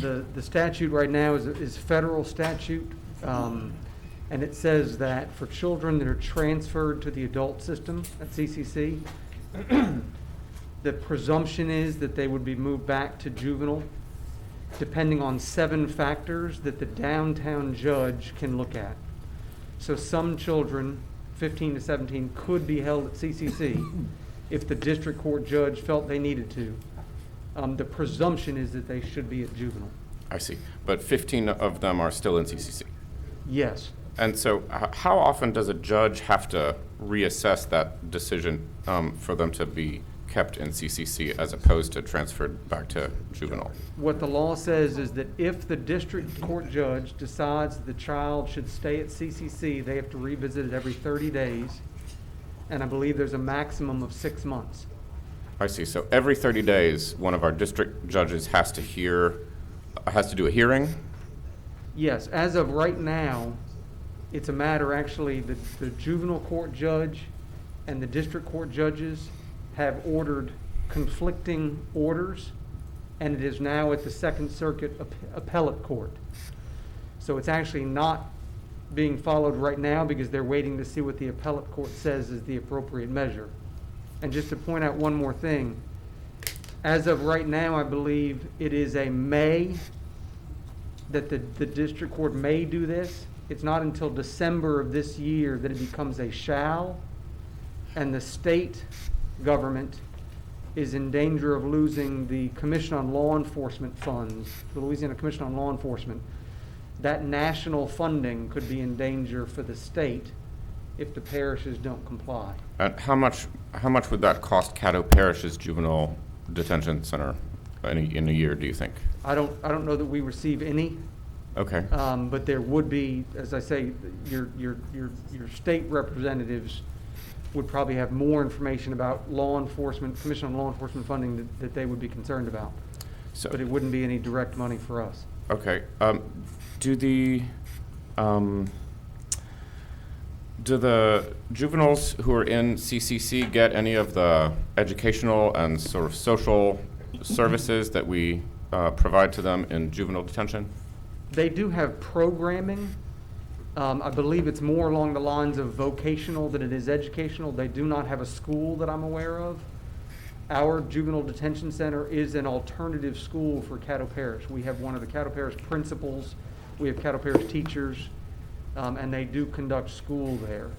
The statute right now is federal statute, and it says that for children that are transferred to the adult system at CCC, the presumption is that they would be moved back to juvenile, depending on 7 factors that the downtown judge can look at. So some children, 15 to 17, could be held at CCC if the district court judge felt they needed to. The presumption is that they should be at juvenile. I see. But 15 of them are still in CCC? Yes. And so how often does a judge have to reassess that decision for them to be kept in CCC as opposed to transferred back to juvenile? What the law says is that if the district court judge decides the child should stay at CCC, they have to revisit it every 30 days, and I believe there's a maximum of 6 months. I see. So every 30 days, one of our district judges has to do a hearing? Yes, as of right now, it's a matter actually, the juvenile court judge and the district court judges have ordered conflicting orders, and it is now at the Second Circuit Appellate Court. So it's actually not being followed right now because they're waiting to see what the appellate court says is the appropriate measure. And just to point out one more thing, as of right now, I believe it is a may that the district court may do this. It's not until December of this year that it becomes a shall, and the state government is in danger of losing the Commission on Law Enforcement funds, the Louisiana Commission on Law Enforcement. That national funding could be in danger for the state if the parishes don't comply. And how much would that cost Caddo Parish's juvenile detention center in a year, do you think? I don't know that we receive any. Okay. But there would be, as I say, your state representatives would probably have more information about law enforcement, Commission on Law Enforcement funding that they would be concerned about. So, but it wouldn't be any direct money for us. Okay. Do the juveniles who are in CCC get any of the educational and sort of social services that we provide to them in juvenile detention? They do have programming. I believe it's more along the lines of vocational than it is educational. They do not have a school that I'm aware of. Our juvenile detention center is an alternative school for Caddo Parish. We have one of the Caddo Parish principals. We have Caddo Parish teachers, and they do conduct school there.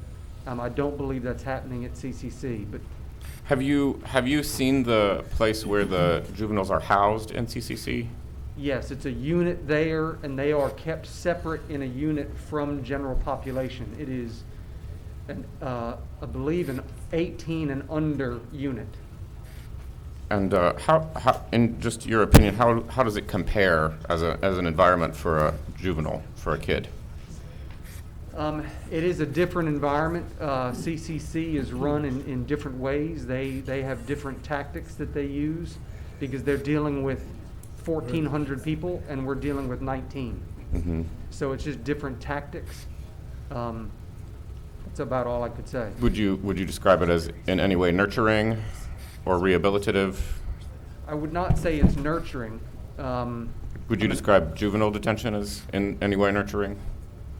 I don't believe that's happening at CCC, but have you seen the place where the juveniles are housed in CCC? yes, it's a unit there, and they are kept separate in a unit from general population. It is, I believe, an 18 and under unit. And how, in just your opinion, how does it compare as an environment for a juvenile, for a kid? It is a different environment. CCC is run in different ways. They have different tactics that they use because they're dealing with 1,400 people and we're dealing with 19. Mm-hmm. So it's just different tactics. That's about all I could say. Would you describe it as in any way nurturing or rehabilitative? I would not say it's nurturing. Would you describe juvenile detention as in any way nurturing?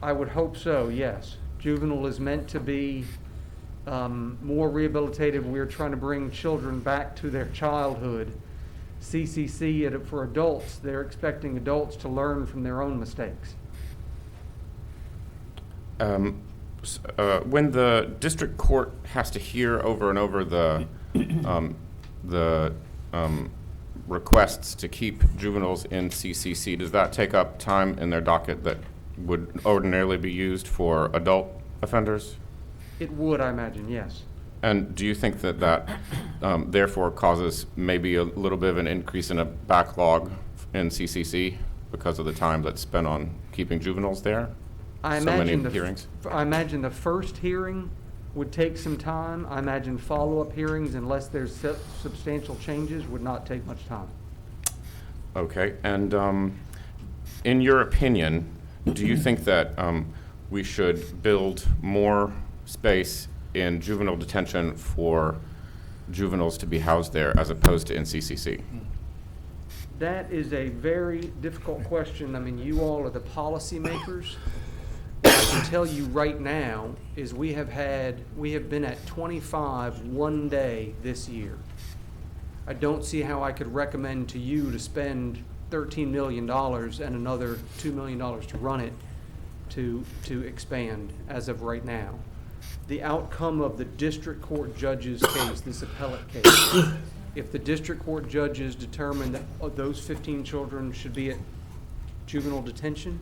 I would hope so, yes. Juvenile is meant to be more rehabilitative. We're trying to bring children back to their childhood. CCC, for adults, they're expecting adults to learn from their own mistakes. When the district court has to hear over and over the requests to keep juveniles in CCC, does that take up time in their docket that would ordinarily be used for adult offenders? It would, I imagine, yes. And do you think that that therefore causes maybe a little bit of an increase in a backlog in CCC because of the time that's spent on keeping juveniles there? I So many imagine hearings? I imagine the first hearing would take some time. I imagine follow-up hearings, unless there's substantial changes, would not take much time. Okay, and in your opinion, do you think that we should build more space in juvenile detention for juveniles to be housed there as opposed to in CCC? That is a very difficult question. I mean, you all are the policymakers. What I can tell you right now is we have been at 25 one day this year. I don't see how I could recommend to you to spend $13 million and another $2 million to run it to expand as of right now. The outcome of the district court judge's case, this appellate case, if the district court judges determine that those 15 children should be at juvenile detention,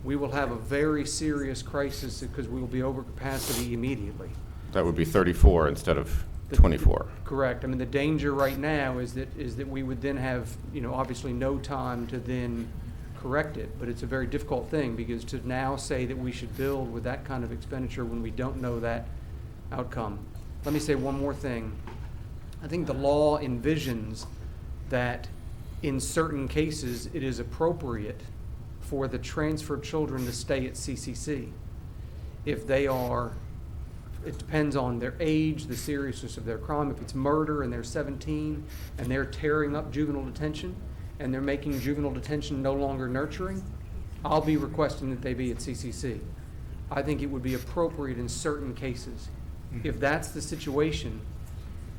we will have a very serious crisis because we will be over capacity immediately. That would be 34 instead of 24. Correct. I mean, the danger right now is that we would then have, obviously no time to then correct it. But it's a very difficult thing, because to now say that we should build with that kind of expenditure when we don't know that outcome. Let me say one more thing. I think the law envisions that in certain cases it is appropriate for the transferred children to stay at CCC. If they are, it depends on their age, the seriousness of their crime. If it's murder and they're 17 and they're tearing up juvenile detention and they're making juvenile detention no longer nurturing, I'll be requesting that they be at CCC. I think it would be appropriate in certain cases. If that's the situation,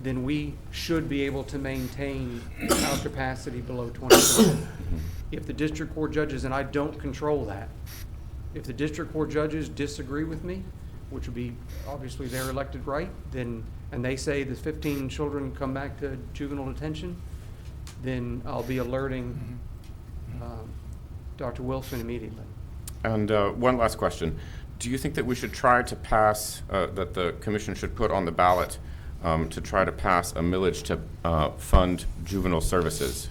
then we should be able to maintain our capacity below 20%. If the district court judges, and I don't control that, if the district court judges disagree with me, which would be obviously their elected right, then, and they say the 15 children come back to juvenile detention, then I'll be alerting Dr. Wilson immediately. And one last question. Do you think that we should try to pass, that the commission should put on the ballot to try to pass a millage to fund juvenile services?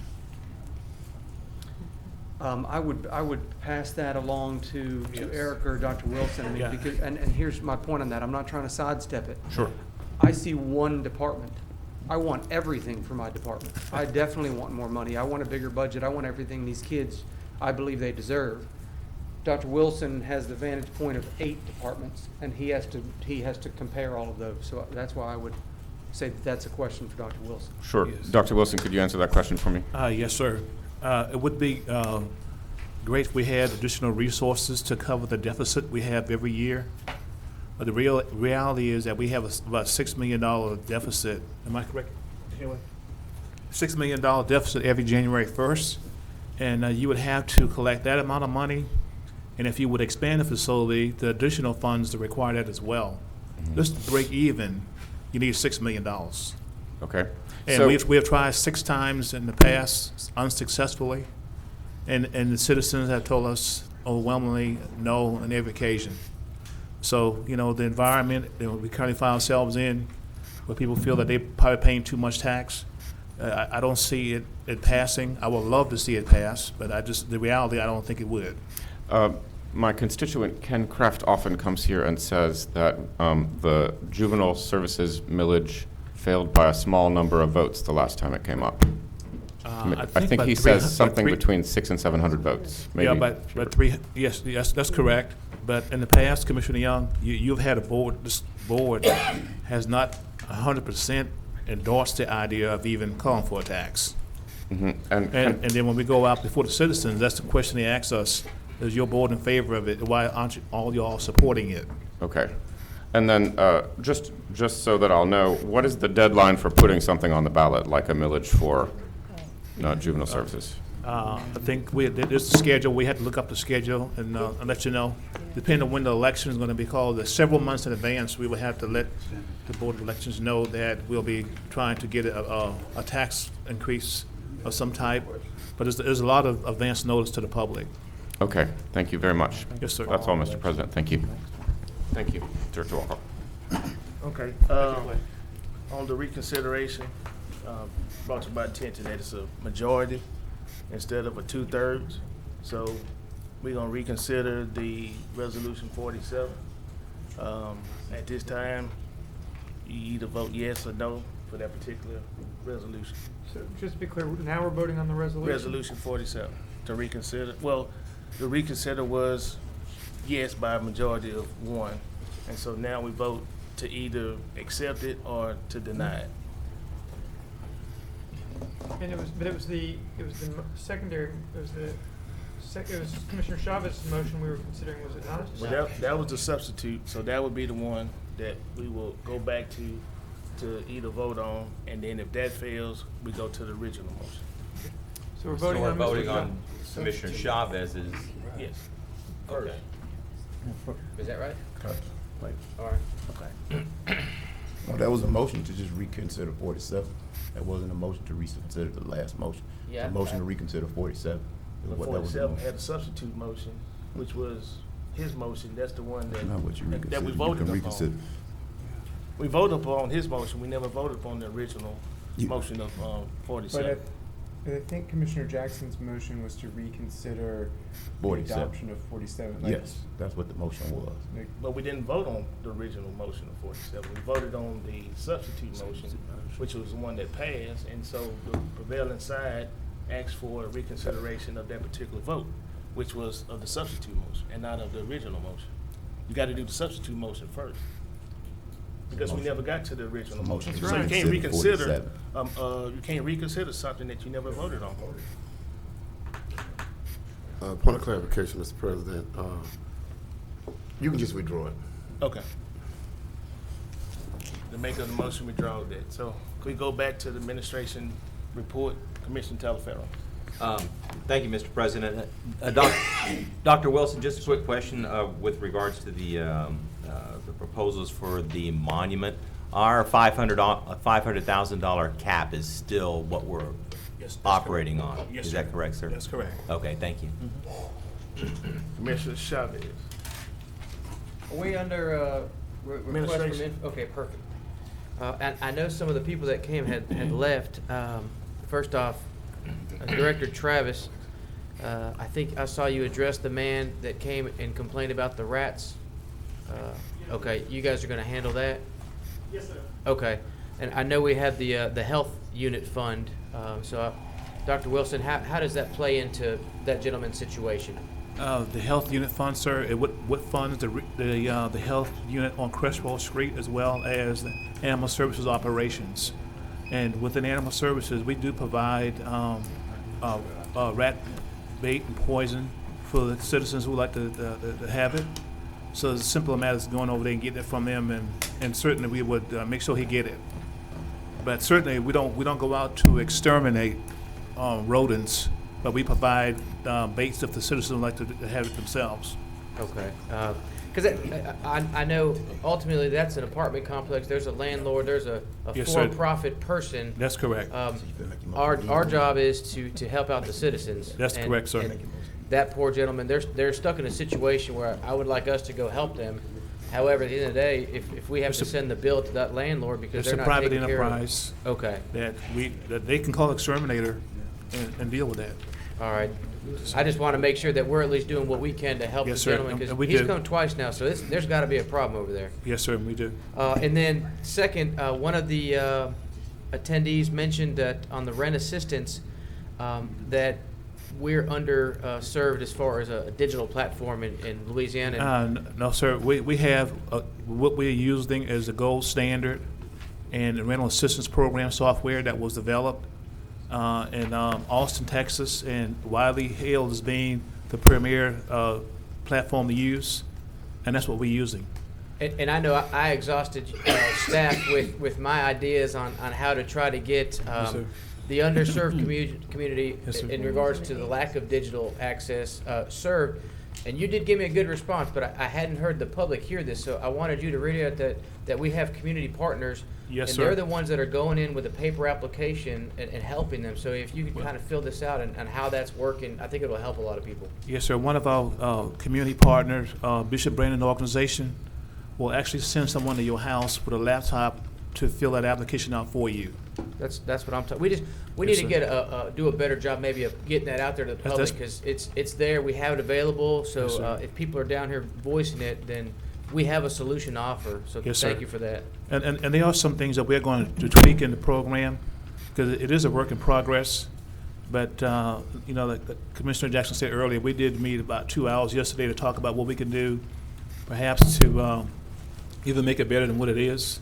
I would pass that along to Eric or Dr. Wilson. I mean, because, and here's my point on that. I'm not trying to sidestep it. Sure. I see one department. I want everything for my department. I definitely want more money. I want a bigger budget. I want everything these kids, I believe they deserve. Dr. Wilson has the vantage point of 8 departments, and he has to compare all of those. So that's why I would say that that's a question for Dr. Wilson. Sure. Yes. Dr. Wilson, could you answer that question for me? Yes, sir. It would be great if we had additional resources to cover the deficit we have every year. But the reality is that we have about $6 million deficit. Am I correct? $6 million deficit every January 1st. And you would have to collect that amount of money. And if you would expand the facility, the additional funds to require that as well. Just to break even, you need $6 million. Okay. And so we have tried 6 times in the past unsuccessfully. And the citizens have told us overwhelmingly no on every occasion. So, the environment that we currently find ourselves in, where people feel that they're probably paying too much tax, I don't see it passing. I would love to see it pass, but the reality, I don't think it would. My constituent, Ken Kraft, often comes here and says that the juvenile services millage failed by a small number of votes the last time it came up. I think he says something between 600 and 700 votes. Maybe. Yeah, but 3, yes, that's correct. But in the past, Commissioner Young, you've had a board, this board has not 100% endorsed the idea of even calling for a tax. Mm-hmm. And then when we go out before the citizens, that's the question they ask us, is your board in favor of it? Why aren't all y'all supporting it? Okay. And then just so that I'll know, what is the deadline for putting something on the ballot, like a millage for juvenile services? I think there's a schedule. We had to look up the schedule and let you know. Depending on when the election is going to be called, several months in advance, we will have to let the Board of Elections know that we'll be trying to get a tax increase of some type. But there's a lot of advance notice to the public. Okay. Thank you very much. Yes, sir. That's all, Mr. President. Thank you. Thank you, Director Walker. Okay. on the reconsideration, brought to my attention that it's a majority instead of a 2/3. So we're gonna reconsider the resolution 47. At this time, you either vote yes or no for that particular resolution. So just to be clear, now we're voting on the resolution? Resolution 47, to reconsider. Well, the reconsider was yes by a majority of 1. And so now we vote to either accept it or to deny it. And it was the secondary, it was Commissioner Chavez's motion we were considering, was it not? Well, that was the substitute, so that would be the one that we will go back to either vote on, and then if that fails, we go to the original motion. So we're voting on voting Mr. on Commissioner Chavez's. Yes. Okay. Is that right? Wait. All right. Okay. Well, that was a motion to just reconsider 47. That wasn't a motion to reconsider the last motion. Yeah, A motion to reconsider 47. is But what that was the 47 motion. had a substitute motion, which was his motion. That's the one Not what you that reconsider. we You voted can upon. reconsider. We voted upon his motion. We never voted upon the original You- motion of But 47. I think Commissioner Jackson's motion was to reconsider the 47. adoption of 47. Like, Yes, that's what the motion was. like, But we didn't vote on the original motion of 47. We voted on the substitute motion, which was the one that passed, and so the prevailing side asked for a reconsideration of that particular vote, which was of the substitute motion and not of the original motion. You gotta do the substitute motion first. Because we never got to the original motion. That's So you right. can't reconsider, 47. you can't reconsider something that you never voted on. Point of clarification, Mr. President. You can just withdraw it. Okay. The maker of the motion withdraw that. So can we go back to the administration report, Commissioner Talaferro? Thank you, Mr. President. Dr. Wilson, just a quick question with regards to the proposals for the monument. Our $500,000 cap is still what we're operating on. Yes, Is sir. that correct, sir? That's correct. Okay, thank you. Commissioner Chavez. Are we under, request from, Administration. okay, perfect. And I know some of the people that came had left. First off, Director Travis, I think I saw you address the man that came and complained about the rats. Okay, you guys are gonna handle that? Yes, sir. Okay, and I know we have the health unit fund, Dr. Wilson, how does that play into that gentleman's situation? The health unit fund, sir, it would fund the health unit on Crestwell Street as well as the animal services operations. And within animal services, we do provide rat bait and poison for the citizens who like to have it. So it's a simple matter as going over there and getting it from them, and certainly we would make sure he get it. But certainly we don't go out to exterminate rodents, but we provide baits if the citizens like to have it themselves. Okay, because I know ultimately that's an apartment complex, there's a landlord, there's a Yes, sir. for-profit person. That's correct. Our job is to help out the citizens. That's correct, sir. and that poor gentleman, they're stuck in a situation where I would like us to go help them. However, at the end of the day, if we have to send the bill to that landlord because It's they're a not private taking care of. enterprise. Okay, That they can call exterminator and deal with that. all right. I just want to make sure that we're at least doing what we can to help the Yes, sir, gentleman, and we because he's do. come twice now, so there's got to be a problem over there. Yes, sir, we do. And then second, one of the attendees mentioned that on the rent assistance, that we're under served as far as a digital platform in Louisiana. No, sir, we have, what we're using is the gold standard and the rental assistance program software that was developed in Austin, Texas, and widely hailed as being the premier platform to use, and that's what we're using. And I know I exhausted staff with my ideas on how to try to get Yes, sir. the underserved community Yes, sir. in regards to the lack of digital access served. And you did give me a good response, but I hadn't heard the public hear this, so I wanted you to read out that we have community partners. Yes, and sir. they're the ones that are going in with a paper application and helping them. So if you could kind of fill this out and how that's working, I think it'll help a lot of people. Yes, sir. One of our community partners, Bishop Brandon Organization, will actually send someone to your house with a laptop to fill that application out for you. That's what I'm talking. We Yes, need to sir. do a better job maybe of getting that out there to the That's- public, because it's there, we have it available, so Yes, sir. if people are down here voicing it, then we have a solution to offer, so Yes, sir. thank you for that. And there are some things that we're going to tweak in the program, because it is a work in progress. But, you know, like Commissioner Jackson said earlier, we did meet about 2 hours yesterday to talk about what we can do, perhaps to even make it better than what it is.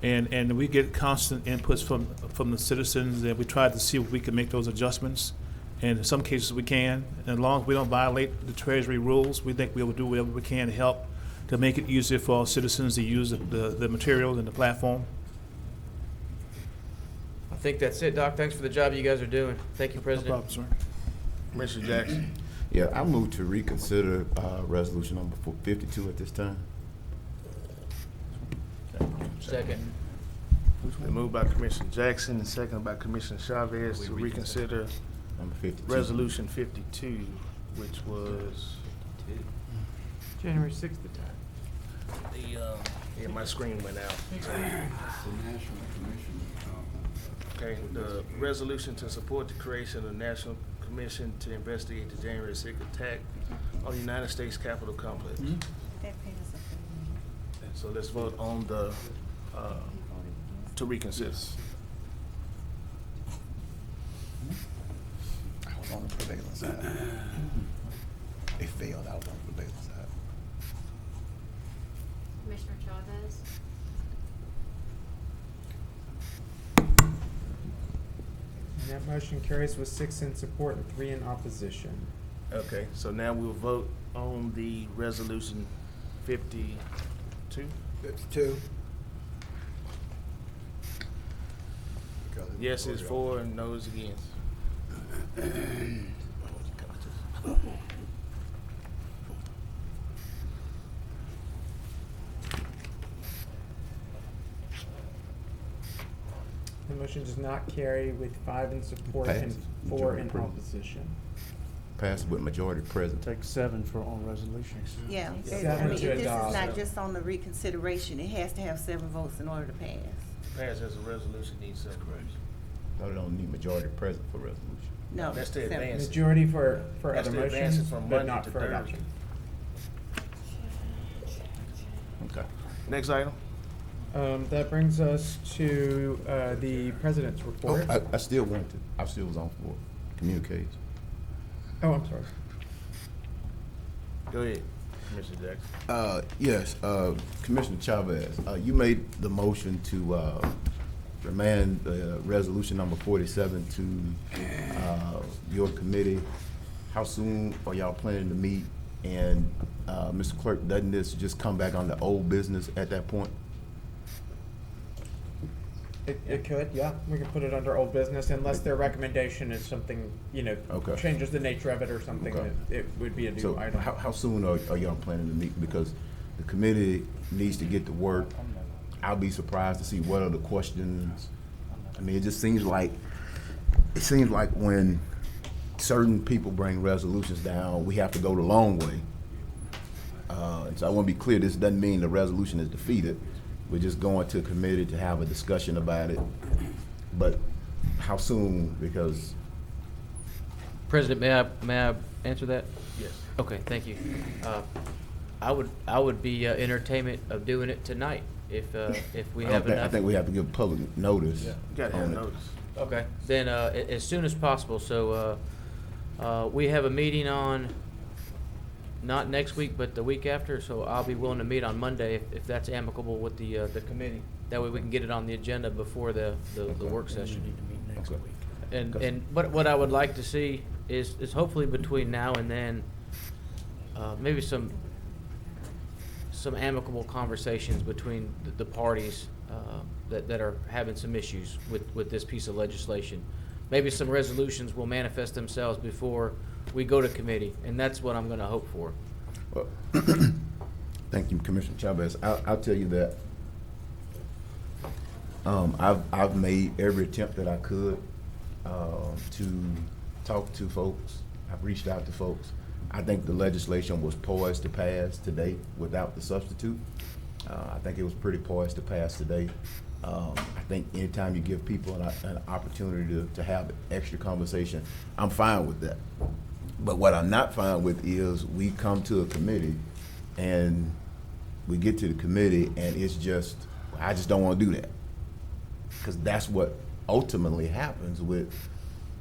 And we get constant inputs from the citizens, and we try to see if we can make those adjustments. And in some cases, we can. And as long as we don't violate the Treasury rules, we think we will do whatever we can to help to make it easier for our citizens to use the material and the platform. I think that's it, Doc. Thanks for the job you guys are doing. Thank you, President. No problem, sir. Commissioner Jackson. Yeah, I move to reconsider resolution number 52 at this time. Second. Been moved by Commissioner Jackson and seconded by Commissioner Chavez to reconsider Number 52. Resolution 52, which was January 6th attack. yeah, my screen went out. Okay, the resolution to support the creation of the National Commission to investigate the January 6th attack on the United States Capitol complex. So let's vote on the, to reconsider. I was on the prevailing side. They failed. I was on the prevailing side. Commissioner Chavez? And that motion carries with 6 in support and 3 in opposition. Okay, so now we'll vote on the resolution 52. 52. Yes is for and no is against. The motion does not carry with 5 in support and Passes. 4 Majority in present. opposition. Passed with majority present. Take 7 for on resolutions. Yeah, Seven to this is adopt. not just on the reconsideration, it has to have 7 votes in order to pass. Pass as a resolution needs 7 votes. No, they don't need majority present for resolution. No. That's to 7. advance it. Majority for That's other to advance it motions, from but Monday not to for Thursday. adoption. Okay. Next item. That brings us to the president's Oh, report. I still wanted to, I still was on for communiques. Oh, I'm sorry. Go ahead, Commissioner Jackson. Yes, Commissioner Chavez, you made the motion to remand resolution number 47 to your committee. How soon are y'all planning to meet? And Mr. Clerk, doesn't this just come back on the old business at that point? It could, yeah. We could put it under old business unless their recommendation is something, Okay. changes the nature of it or something, Okay. that it would be a new So item. how soon are y'all planning to meet? Because the committee needs to get to work. I'll be surprised to see what are the questions. I mean, it just seems like when certain people bring resolutions down, we have to go the long way. And so I want to be clear, this doesn't mean the resolution is defeated. We're just going to committee to have a discussion about it. But how soon? Because President, may I answer that? Yes. Okay, thank you. I would be entertainment of doing it tonight if we have enough. I think we have to give public notice. Yeah, you gotta have on it. notice. Okay, then as soon as possible. So we have a meeting on, not next week, but the week after, so I'll be willing to meet on Monday if that's amicable with the committee. That way we can get it on the agenda before the work session. Next week. And what I would like to see is hopefully between now and then, maybe some amicable conversations between the parties that are having some issues with this piece of legislation. Maybe some resolutions will manifest themselves before we go to committee, and that's what I'm gonna hope for. Well, thank you, Commissioner Chavez. I'll tell you that I've made every attempt that I could to talk to folks. I've reached out to folks. I think the legislation was poised to pass today without the substitute. I think it was pretty poised to pass today. I think anytime you give people an opportunity to have extra conversation, I'm fine with that. But what I'm not fine with is we come to a committee and we get to the committee and it's just, I just don't want to do that. Because that's what ultimately happens with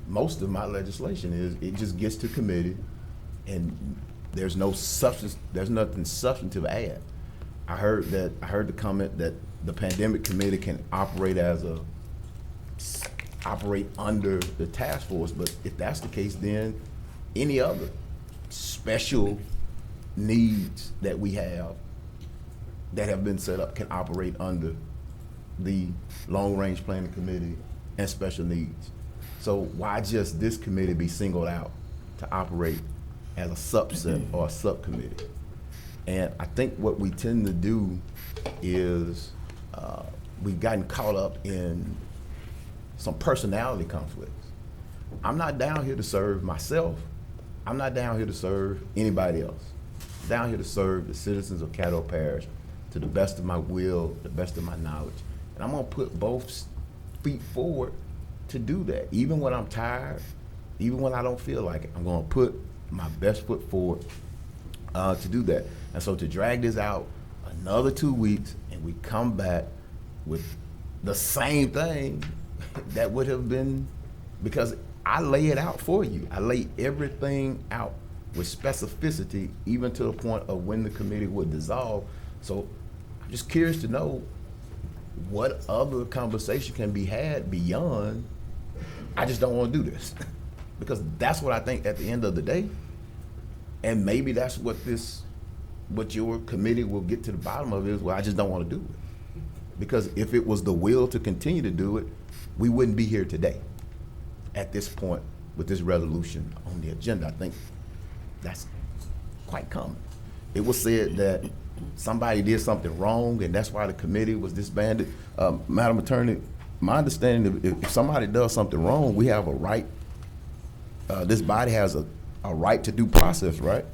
most of my legislation is it just gets to committee and there's no substance, there's nothing substantive add. I heard the comment that the pandemic committee can operate under the task force, but if that's the case, then any other special needs that we have that have been set up can operate under the long-range planning committee and special needs. So why just this committee be singled out to operate as a subset or a subcommittee? And I think what we tend to do is we've gotten caught up in some personality conflicts. I'm not down here to serve myself. I'm not down here to serve anybody else. I'm down here to serve the citizens of Caddo Parish to the best of my will, the best of my knowledge. And I'm gonna put both feet forward to do that. Even when I'm tired, even when I don't feel like it, I'm gonna put my best foot forward to do that. And so to drag this out another 2 weeks and we come back with the same thing, that would have been, because I lay it out for you. I lay everything out with specificity, even to the point of when the committee would dissolve. So I'm just curious to know what other conversation can be had beyond, I just don't want to do this. Because that's what I think at the end of the day. And maybe that's what your committee will get to the bottom of is, well, I just don't want to do it. Because if it was the will to continue to do it, we wouldn't be here today at this point with this resolution on the agenda. I think that's quite common. It was said that somebody did something wrong and that's why the committee was disbanded. Madam Attorney, my understanding, if somebody does something wrong, we have a right, this body has a right to due process, right?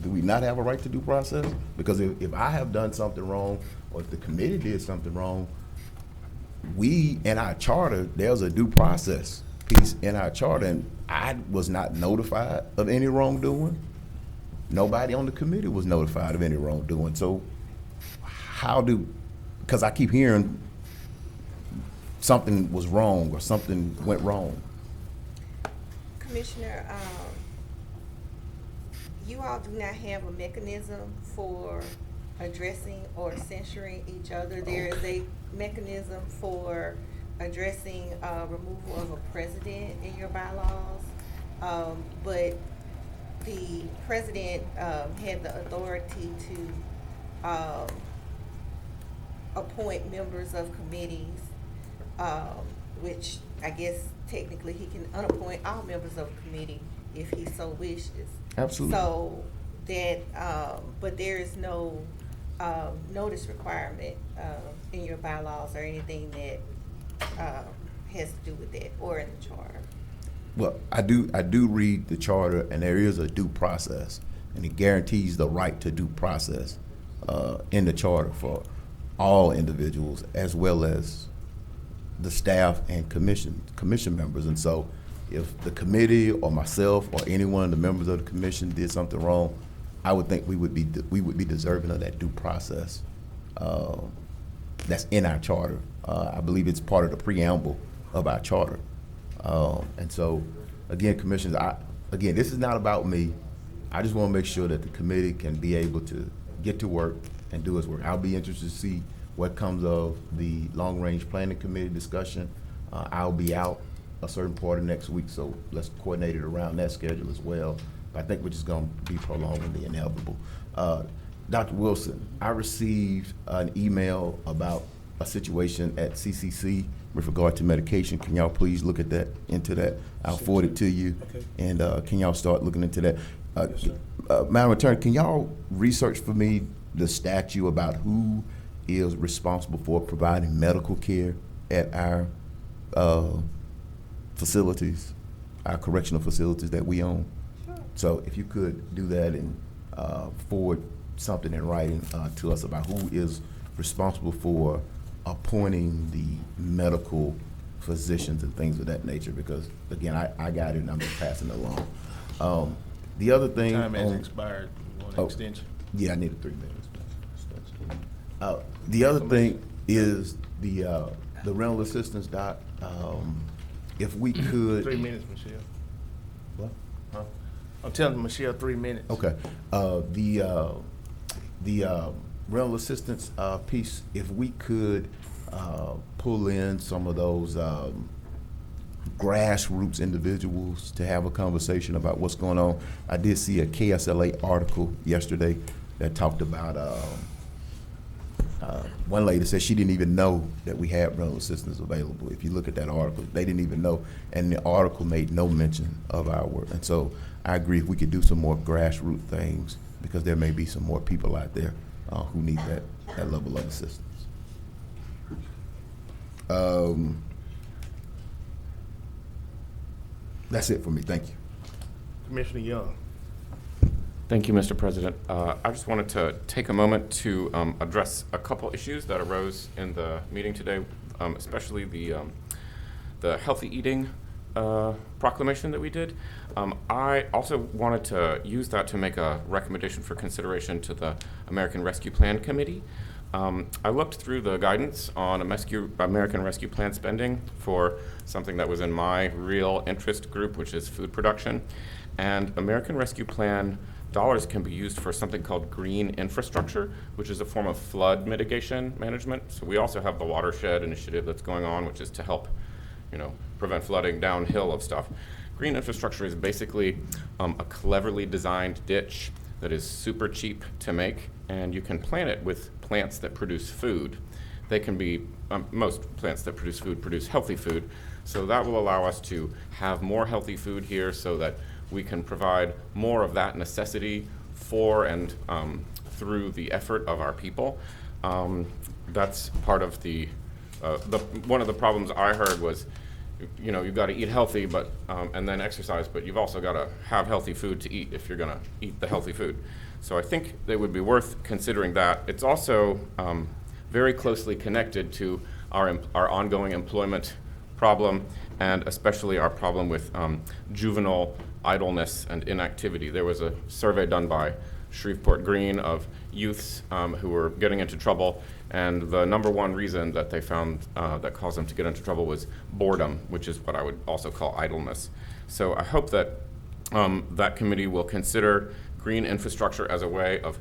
Do we not have a right to due process? Because if I have done something wrong or if the committee did something wrong, we, in our charter, there's a due process piece in our charter, and I was not notified of any wrongdoing. Nobody on the committee was notified of any wrongdoing. So because I keep hearing something was wrong or something went wrong. Commissioner, you all do not have a mechanism for addressing or censuring each other. There is a mechanism for addressing removal of a president in your bylaws, but the president had the authority to appoint members of committees, which I guess technically he can unappoint all members of a committee if he so wishes. Absolutely. So that, but there is no notice requirement in your bylaws or anything that has to do with that, or in the charter. Well, I do read the charter, and there is a due process, and it guarantees the right to due process in the charter for all individuals, as well as the staff and commission members. And so if the committee or myself or any one of the members of the commission did something wrong, I would think we would be deserving of that due process that's in our charter. I believe it's part of the preamble of our charter. And so, again, commissioners, again, this is not about me. I just want to make sure that the committee can be able to get to work and do its work. I'll be interested to see what comes of the long-range planning committee discussion. I'll be out a certain part of next week, so let's coordinate it around that schedule as well. But I think we're just going to be prolonging the inevitable. Dr. Wilson, I received an email about a situation at CCC with regard to medication. Can y'all please look at that, into that? I'll forward it to you. Okay. And can y'all start looking into that? Yes, Madam Attorney, can y'all research for me the statute about who is responsible for providing medical care at our facilities, our correctional facilities that we own? Sure. So if you could do that and forward something in writing to us about who is responsible for appointing the medical physicians and things of that nature, because again, I got it and I'm just passing it along. The other thing. Time has expired. You want an extension? Yeah, I need a 3 minutes. The other thing is the rental assistance, Doc. If we could. 3 minutes, Michelle. What? Huh? I'm telling Michelle 3 minutes. Okay. The rental assistance piece, if we could pull in some of those grassroots individuals to have a conversation about what's going on. I did see a KSLA article yesterday that talked about one lady said she didn't even know that we had rental assistance available. If you look at that article, they didn't even know, and the article made no mention of our work. And so I agree, if we could do some more grassroots things, because there may be some more people out there who need that level of assistance. That's it for me. Thank you. Commissioner Young. Thank you, Mr. President. I just wanted to take a moment to address a couple issues that arose in the meeting today, especially the healthy eating proclamation that we did. I also wanted to use that to make a recommendation for consideration to the American Rescue Plan Committee. I looked through the guidance on American Rescue Plan spending for something that was in my real interest group, which is food production. And American Rescue Plan dollars can be used for something called green infrastructure, which is a form of flood mitigation management. So we also have the watershed initiative that's going on, which is to help, prevent flooding downhill of stuff. Green infrastructure is basically a cleverly designed ditch that is super cheap to make, and you can plant it with plants that produce food. They can be, most plants that produce food produce healthy food, so that will allow us to have more healthy food here so that we can provide more of that necessity for and through the effort of our people. That's part of one of the problems I heard was, you've got to eat healthy, but and then exercise, but you've also got to have healthy food to eat if you're going to eat the healthy food. So I think it would be worth considering that. It's also very closely connected to our ongoing employment problem, and especially our problem with juvenile idleness and inactivity. There was a survey done by Shreveport Green of youths who were getting into trouble, and the number one reason that they found that caused them to get into trouble was boredom, which is what I would also call idleness. So I hope that that committee will consider green infrastructure as a way of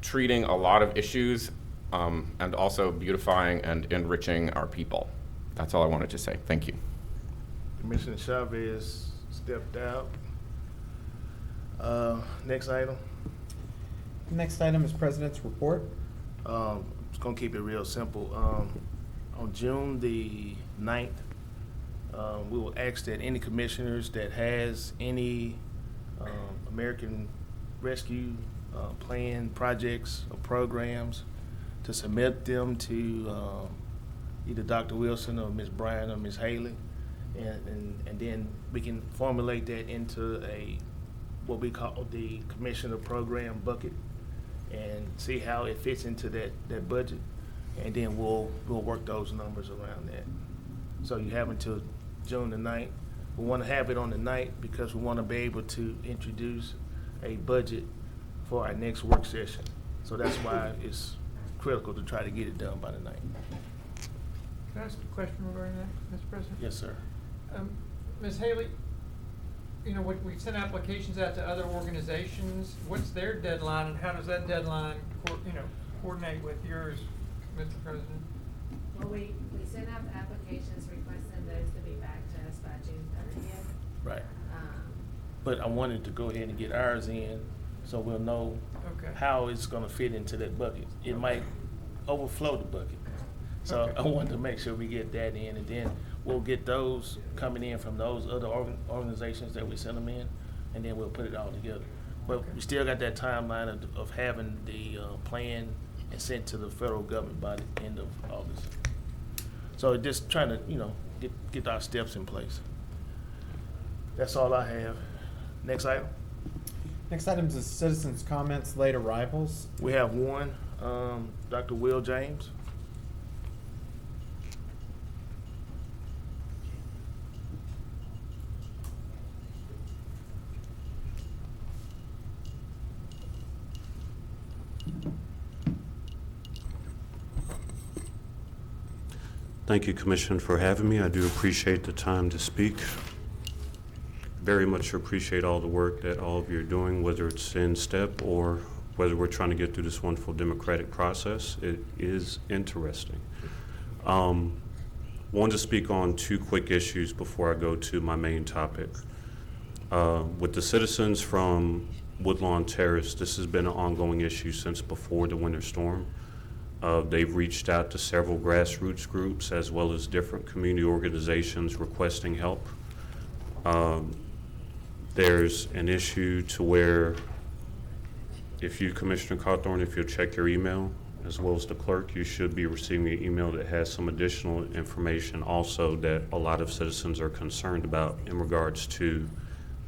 treating a lot of issues and also beautifying and enriching our people. That's all I wanted to say. Thank you. Commissioner Chavez stepped out. Next item. Next item is President's report. Just gonna keep it real simple. On June the 9th, we will ask that any commissioners that has any American Rescue Plan projects or programs to submit them to either Dr. Wilson or Ms. Bryan or Ms. Haley, and then we can formulate that into what we call the Commissioner Program bucket, and see how it fits into that budget, and then we'll work those numbers around that. So you have until June the 9th. We want to have it on the 9th because we want to be able to introduce a budget for our next work session. So that's why it's critical to try to get it done by the 9th. Can I ask a question regarding that, Mr. President? Yes, sir. Ms. Haley, we've sent applications out to other organizations. What's their deadline, and how does that deadline, coordinate with yours, Mr. President? Well, we sent out the applications requesting those to be back to us by June 30th. Right. But I wanted to go ahead and get ours in so we'll know how it's going to fit into that bucket. It might overflow the bucket. So I wanted to make sure we get that in, and then we'll get those coming in from those other organizations that we send them in, and then we'll put it all together. But we still got that timeline of having the plan and sent to the federal government by the end of August. So just trying to, get our steps in place. That's all I have. Next item. Next item is citizens' comments, late arrivals. We have one, Dr. Will James. Thank you, Commissioner, for having me. I do appreciate the time to speak. Very much appreciate all the work that all of you are doing, whether it's in step or whether we're trying to get through this wonderful democratic process. It is interesting. Wanted to speak on two quick issues before I go to my main topic. With the citizens from Woodlawn Terrace, this has been an ongoing issue since before the winter storm. They've reached out to several grassroots groups as well as different community organizations requesting help. There's an issue to where if you, Commissioner Cawthorn, if you'll check your email, as well as the clerk, you should be receiving an email that has some additional information also that a lot of citizens are concerned about in regards to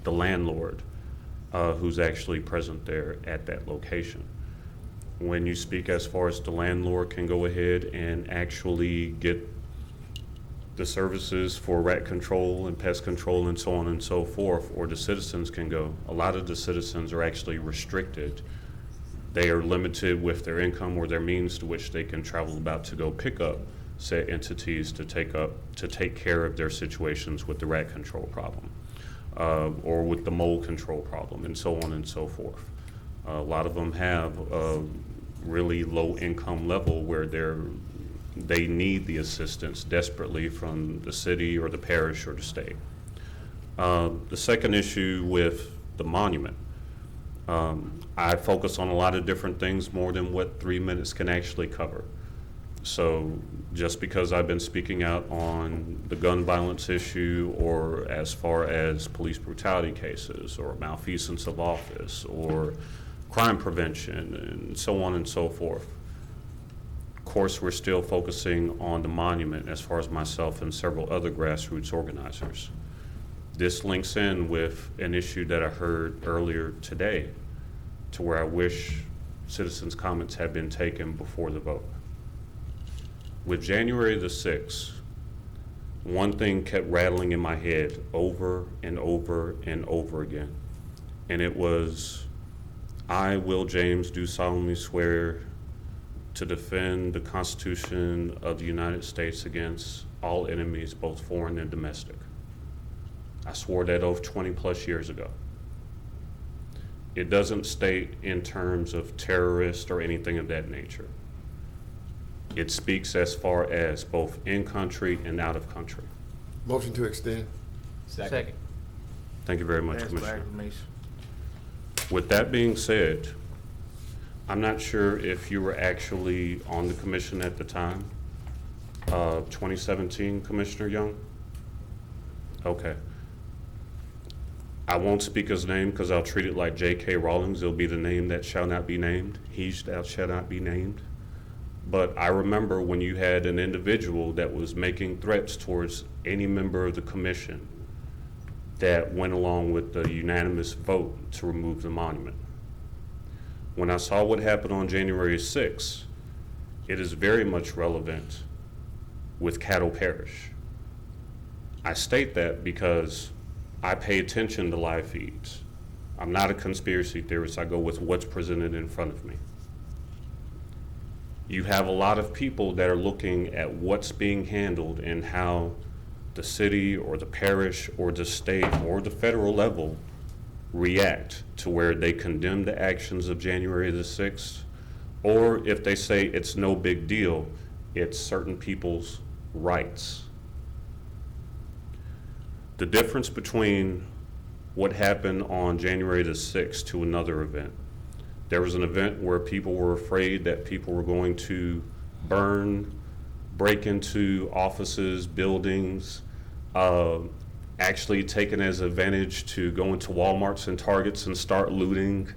the landlord who's actually present there at that location. When you speak as far as the landlord can go ahead and actually get the services for rat control and pest control and so on and so forth, or the citizens can go, a lot of the citizens are actually restricted. They are limited with their income or their means to which they can travel about to go pick up said entities to take care of their situations with the rat control problem, or with the mold control problem, and so on and so forth. A lot of them have a really low income level where they need the assistance desperately from the city or the parish or the state. The second issue with the monument, I focus on a lot of different things more than what 3 minutes can actually cover. So just because I've been speaking out on the gun violence issue, or as far as police brutality cases or malfeasance of office or crime prevention and so on and so forth, of course we're still focusing on the monument as far as myself and several other grassroots organizers. This links in with an issue that I heard earlier today, to where I wish citizens' comments had been taken before the vote. With January the 6th, one thing kept rattling in my head over and over and over again, and it was, I, Will James, do solemnly swear to defend the Constitution of the United States against all enemies, both foreign and domestic. I swore that oath 20 plus years ago. It doesn't state in terms of terrorist or anything of that nature. It speaks as far as both in country and out of country. Motion to extend. Second. Thank you very much, Ask for Commissioner. acclamation. With that being said, I'm not sure if you were actually on the commission at the time, 2017, Commissioner Young? Okay. I won't speak his name because I'll treat it like J.K. Rawlings. It'll be the name that shall not be named. He that shall not be named. But I remember when you had an individual that was making threats towards any member of the commission that went along with the unanimous vote to remove the monument. When I saw what happened on January 6th, it is very much relevant with Caddo Parish. I state that because I pay attention to live feeds. I'm not a conspiracy theorist. I go with what's presented in front of me. You have a lot of people that are looking at what's being handled and how the city or the parish or the state or the federal level react to where they condemn the actions of January the 6th, or if they say it's no big deal, it's certain people's rights. The difference between what happened on January the 6th to another event. There was an event where people were afraid that people were going to break into offices, buildings, actually taken as advantage to go into Walmarts and Targets and start looting,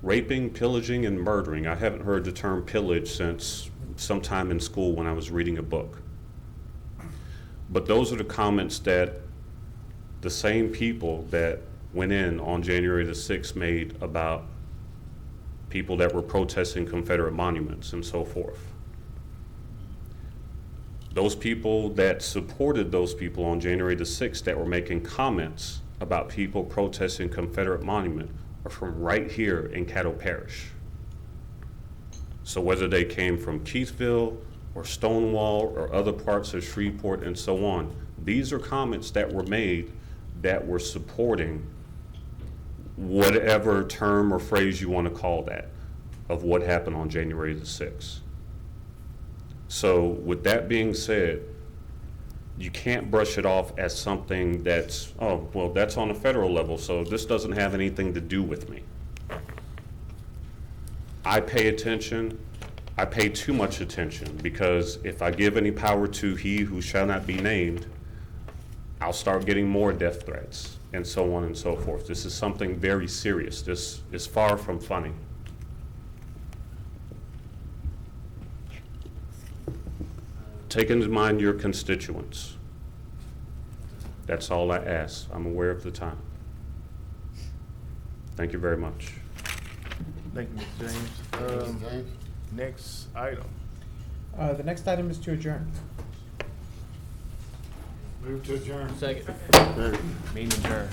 raping, pillaging, and murdering. I haven't heard the term pillage since sometime in school when I was reading a book. But those are the comments that the same people that went in on January the 6th made about people that were protesting Confederate monuments and so forth. Those people that supported those people on January the 6th that were making comments about people protesting Confederate monument are from right here in Caddo Parish. So whether they came from Keithville or Stonewall or other parts of Shreveport and so on. These are comments that were made that were supporting whatever term or phrase you want to call that of what happened on January the 6th. So with that being said, you can't brush it off as something that's, oh, well, that's on a federal level, so this doesn't have anything to do with me. I pay attention. I pay too much attention, because if I give any power to he who shall not be named, I'll start getting more death threats and so on and so forth. This is something very serious. This is far from funny. Take into mind your constituents. That's all I ask. I'm aware of the time. Thank you very much. Thank you, Mr. James. Next item. The next item is to adjourn. Move to adjourn. Second. Meeting adjourned.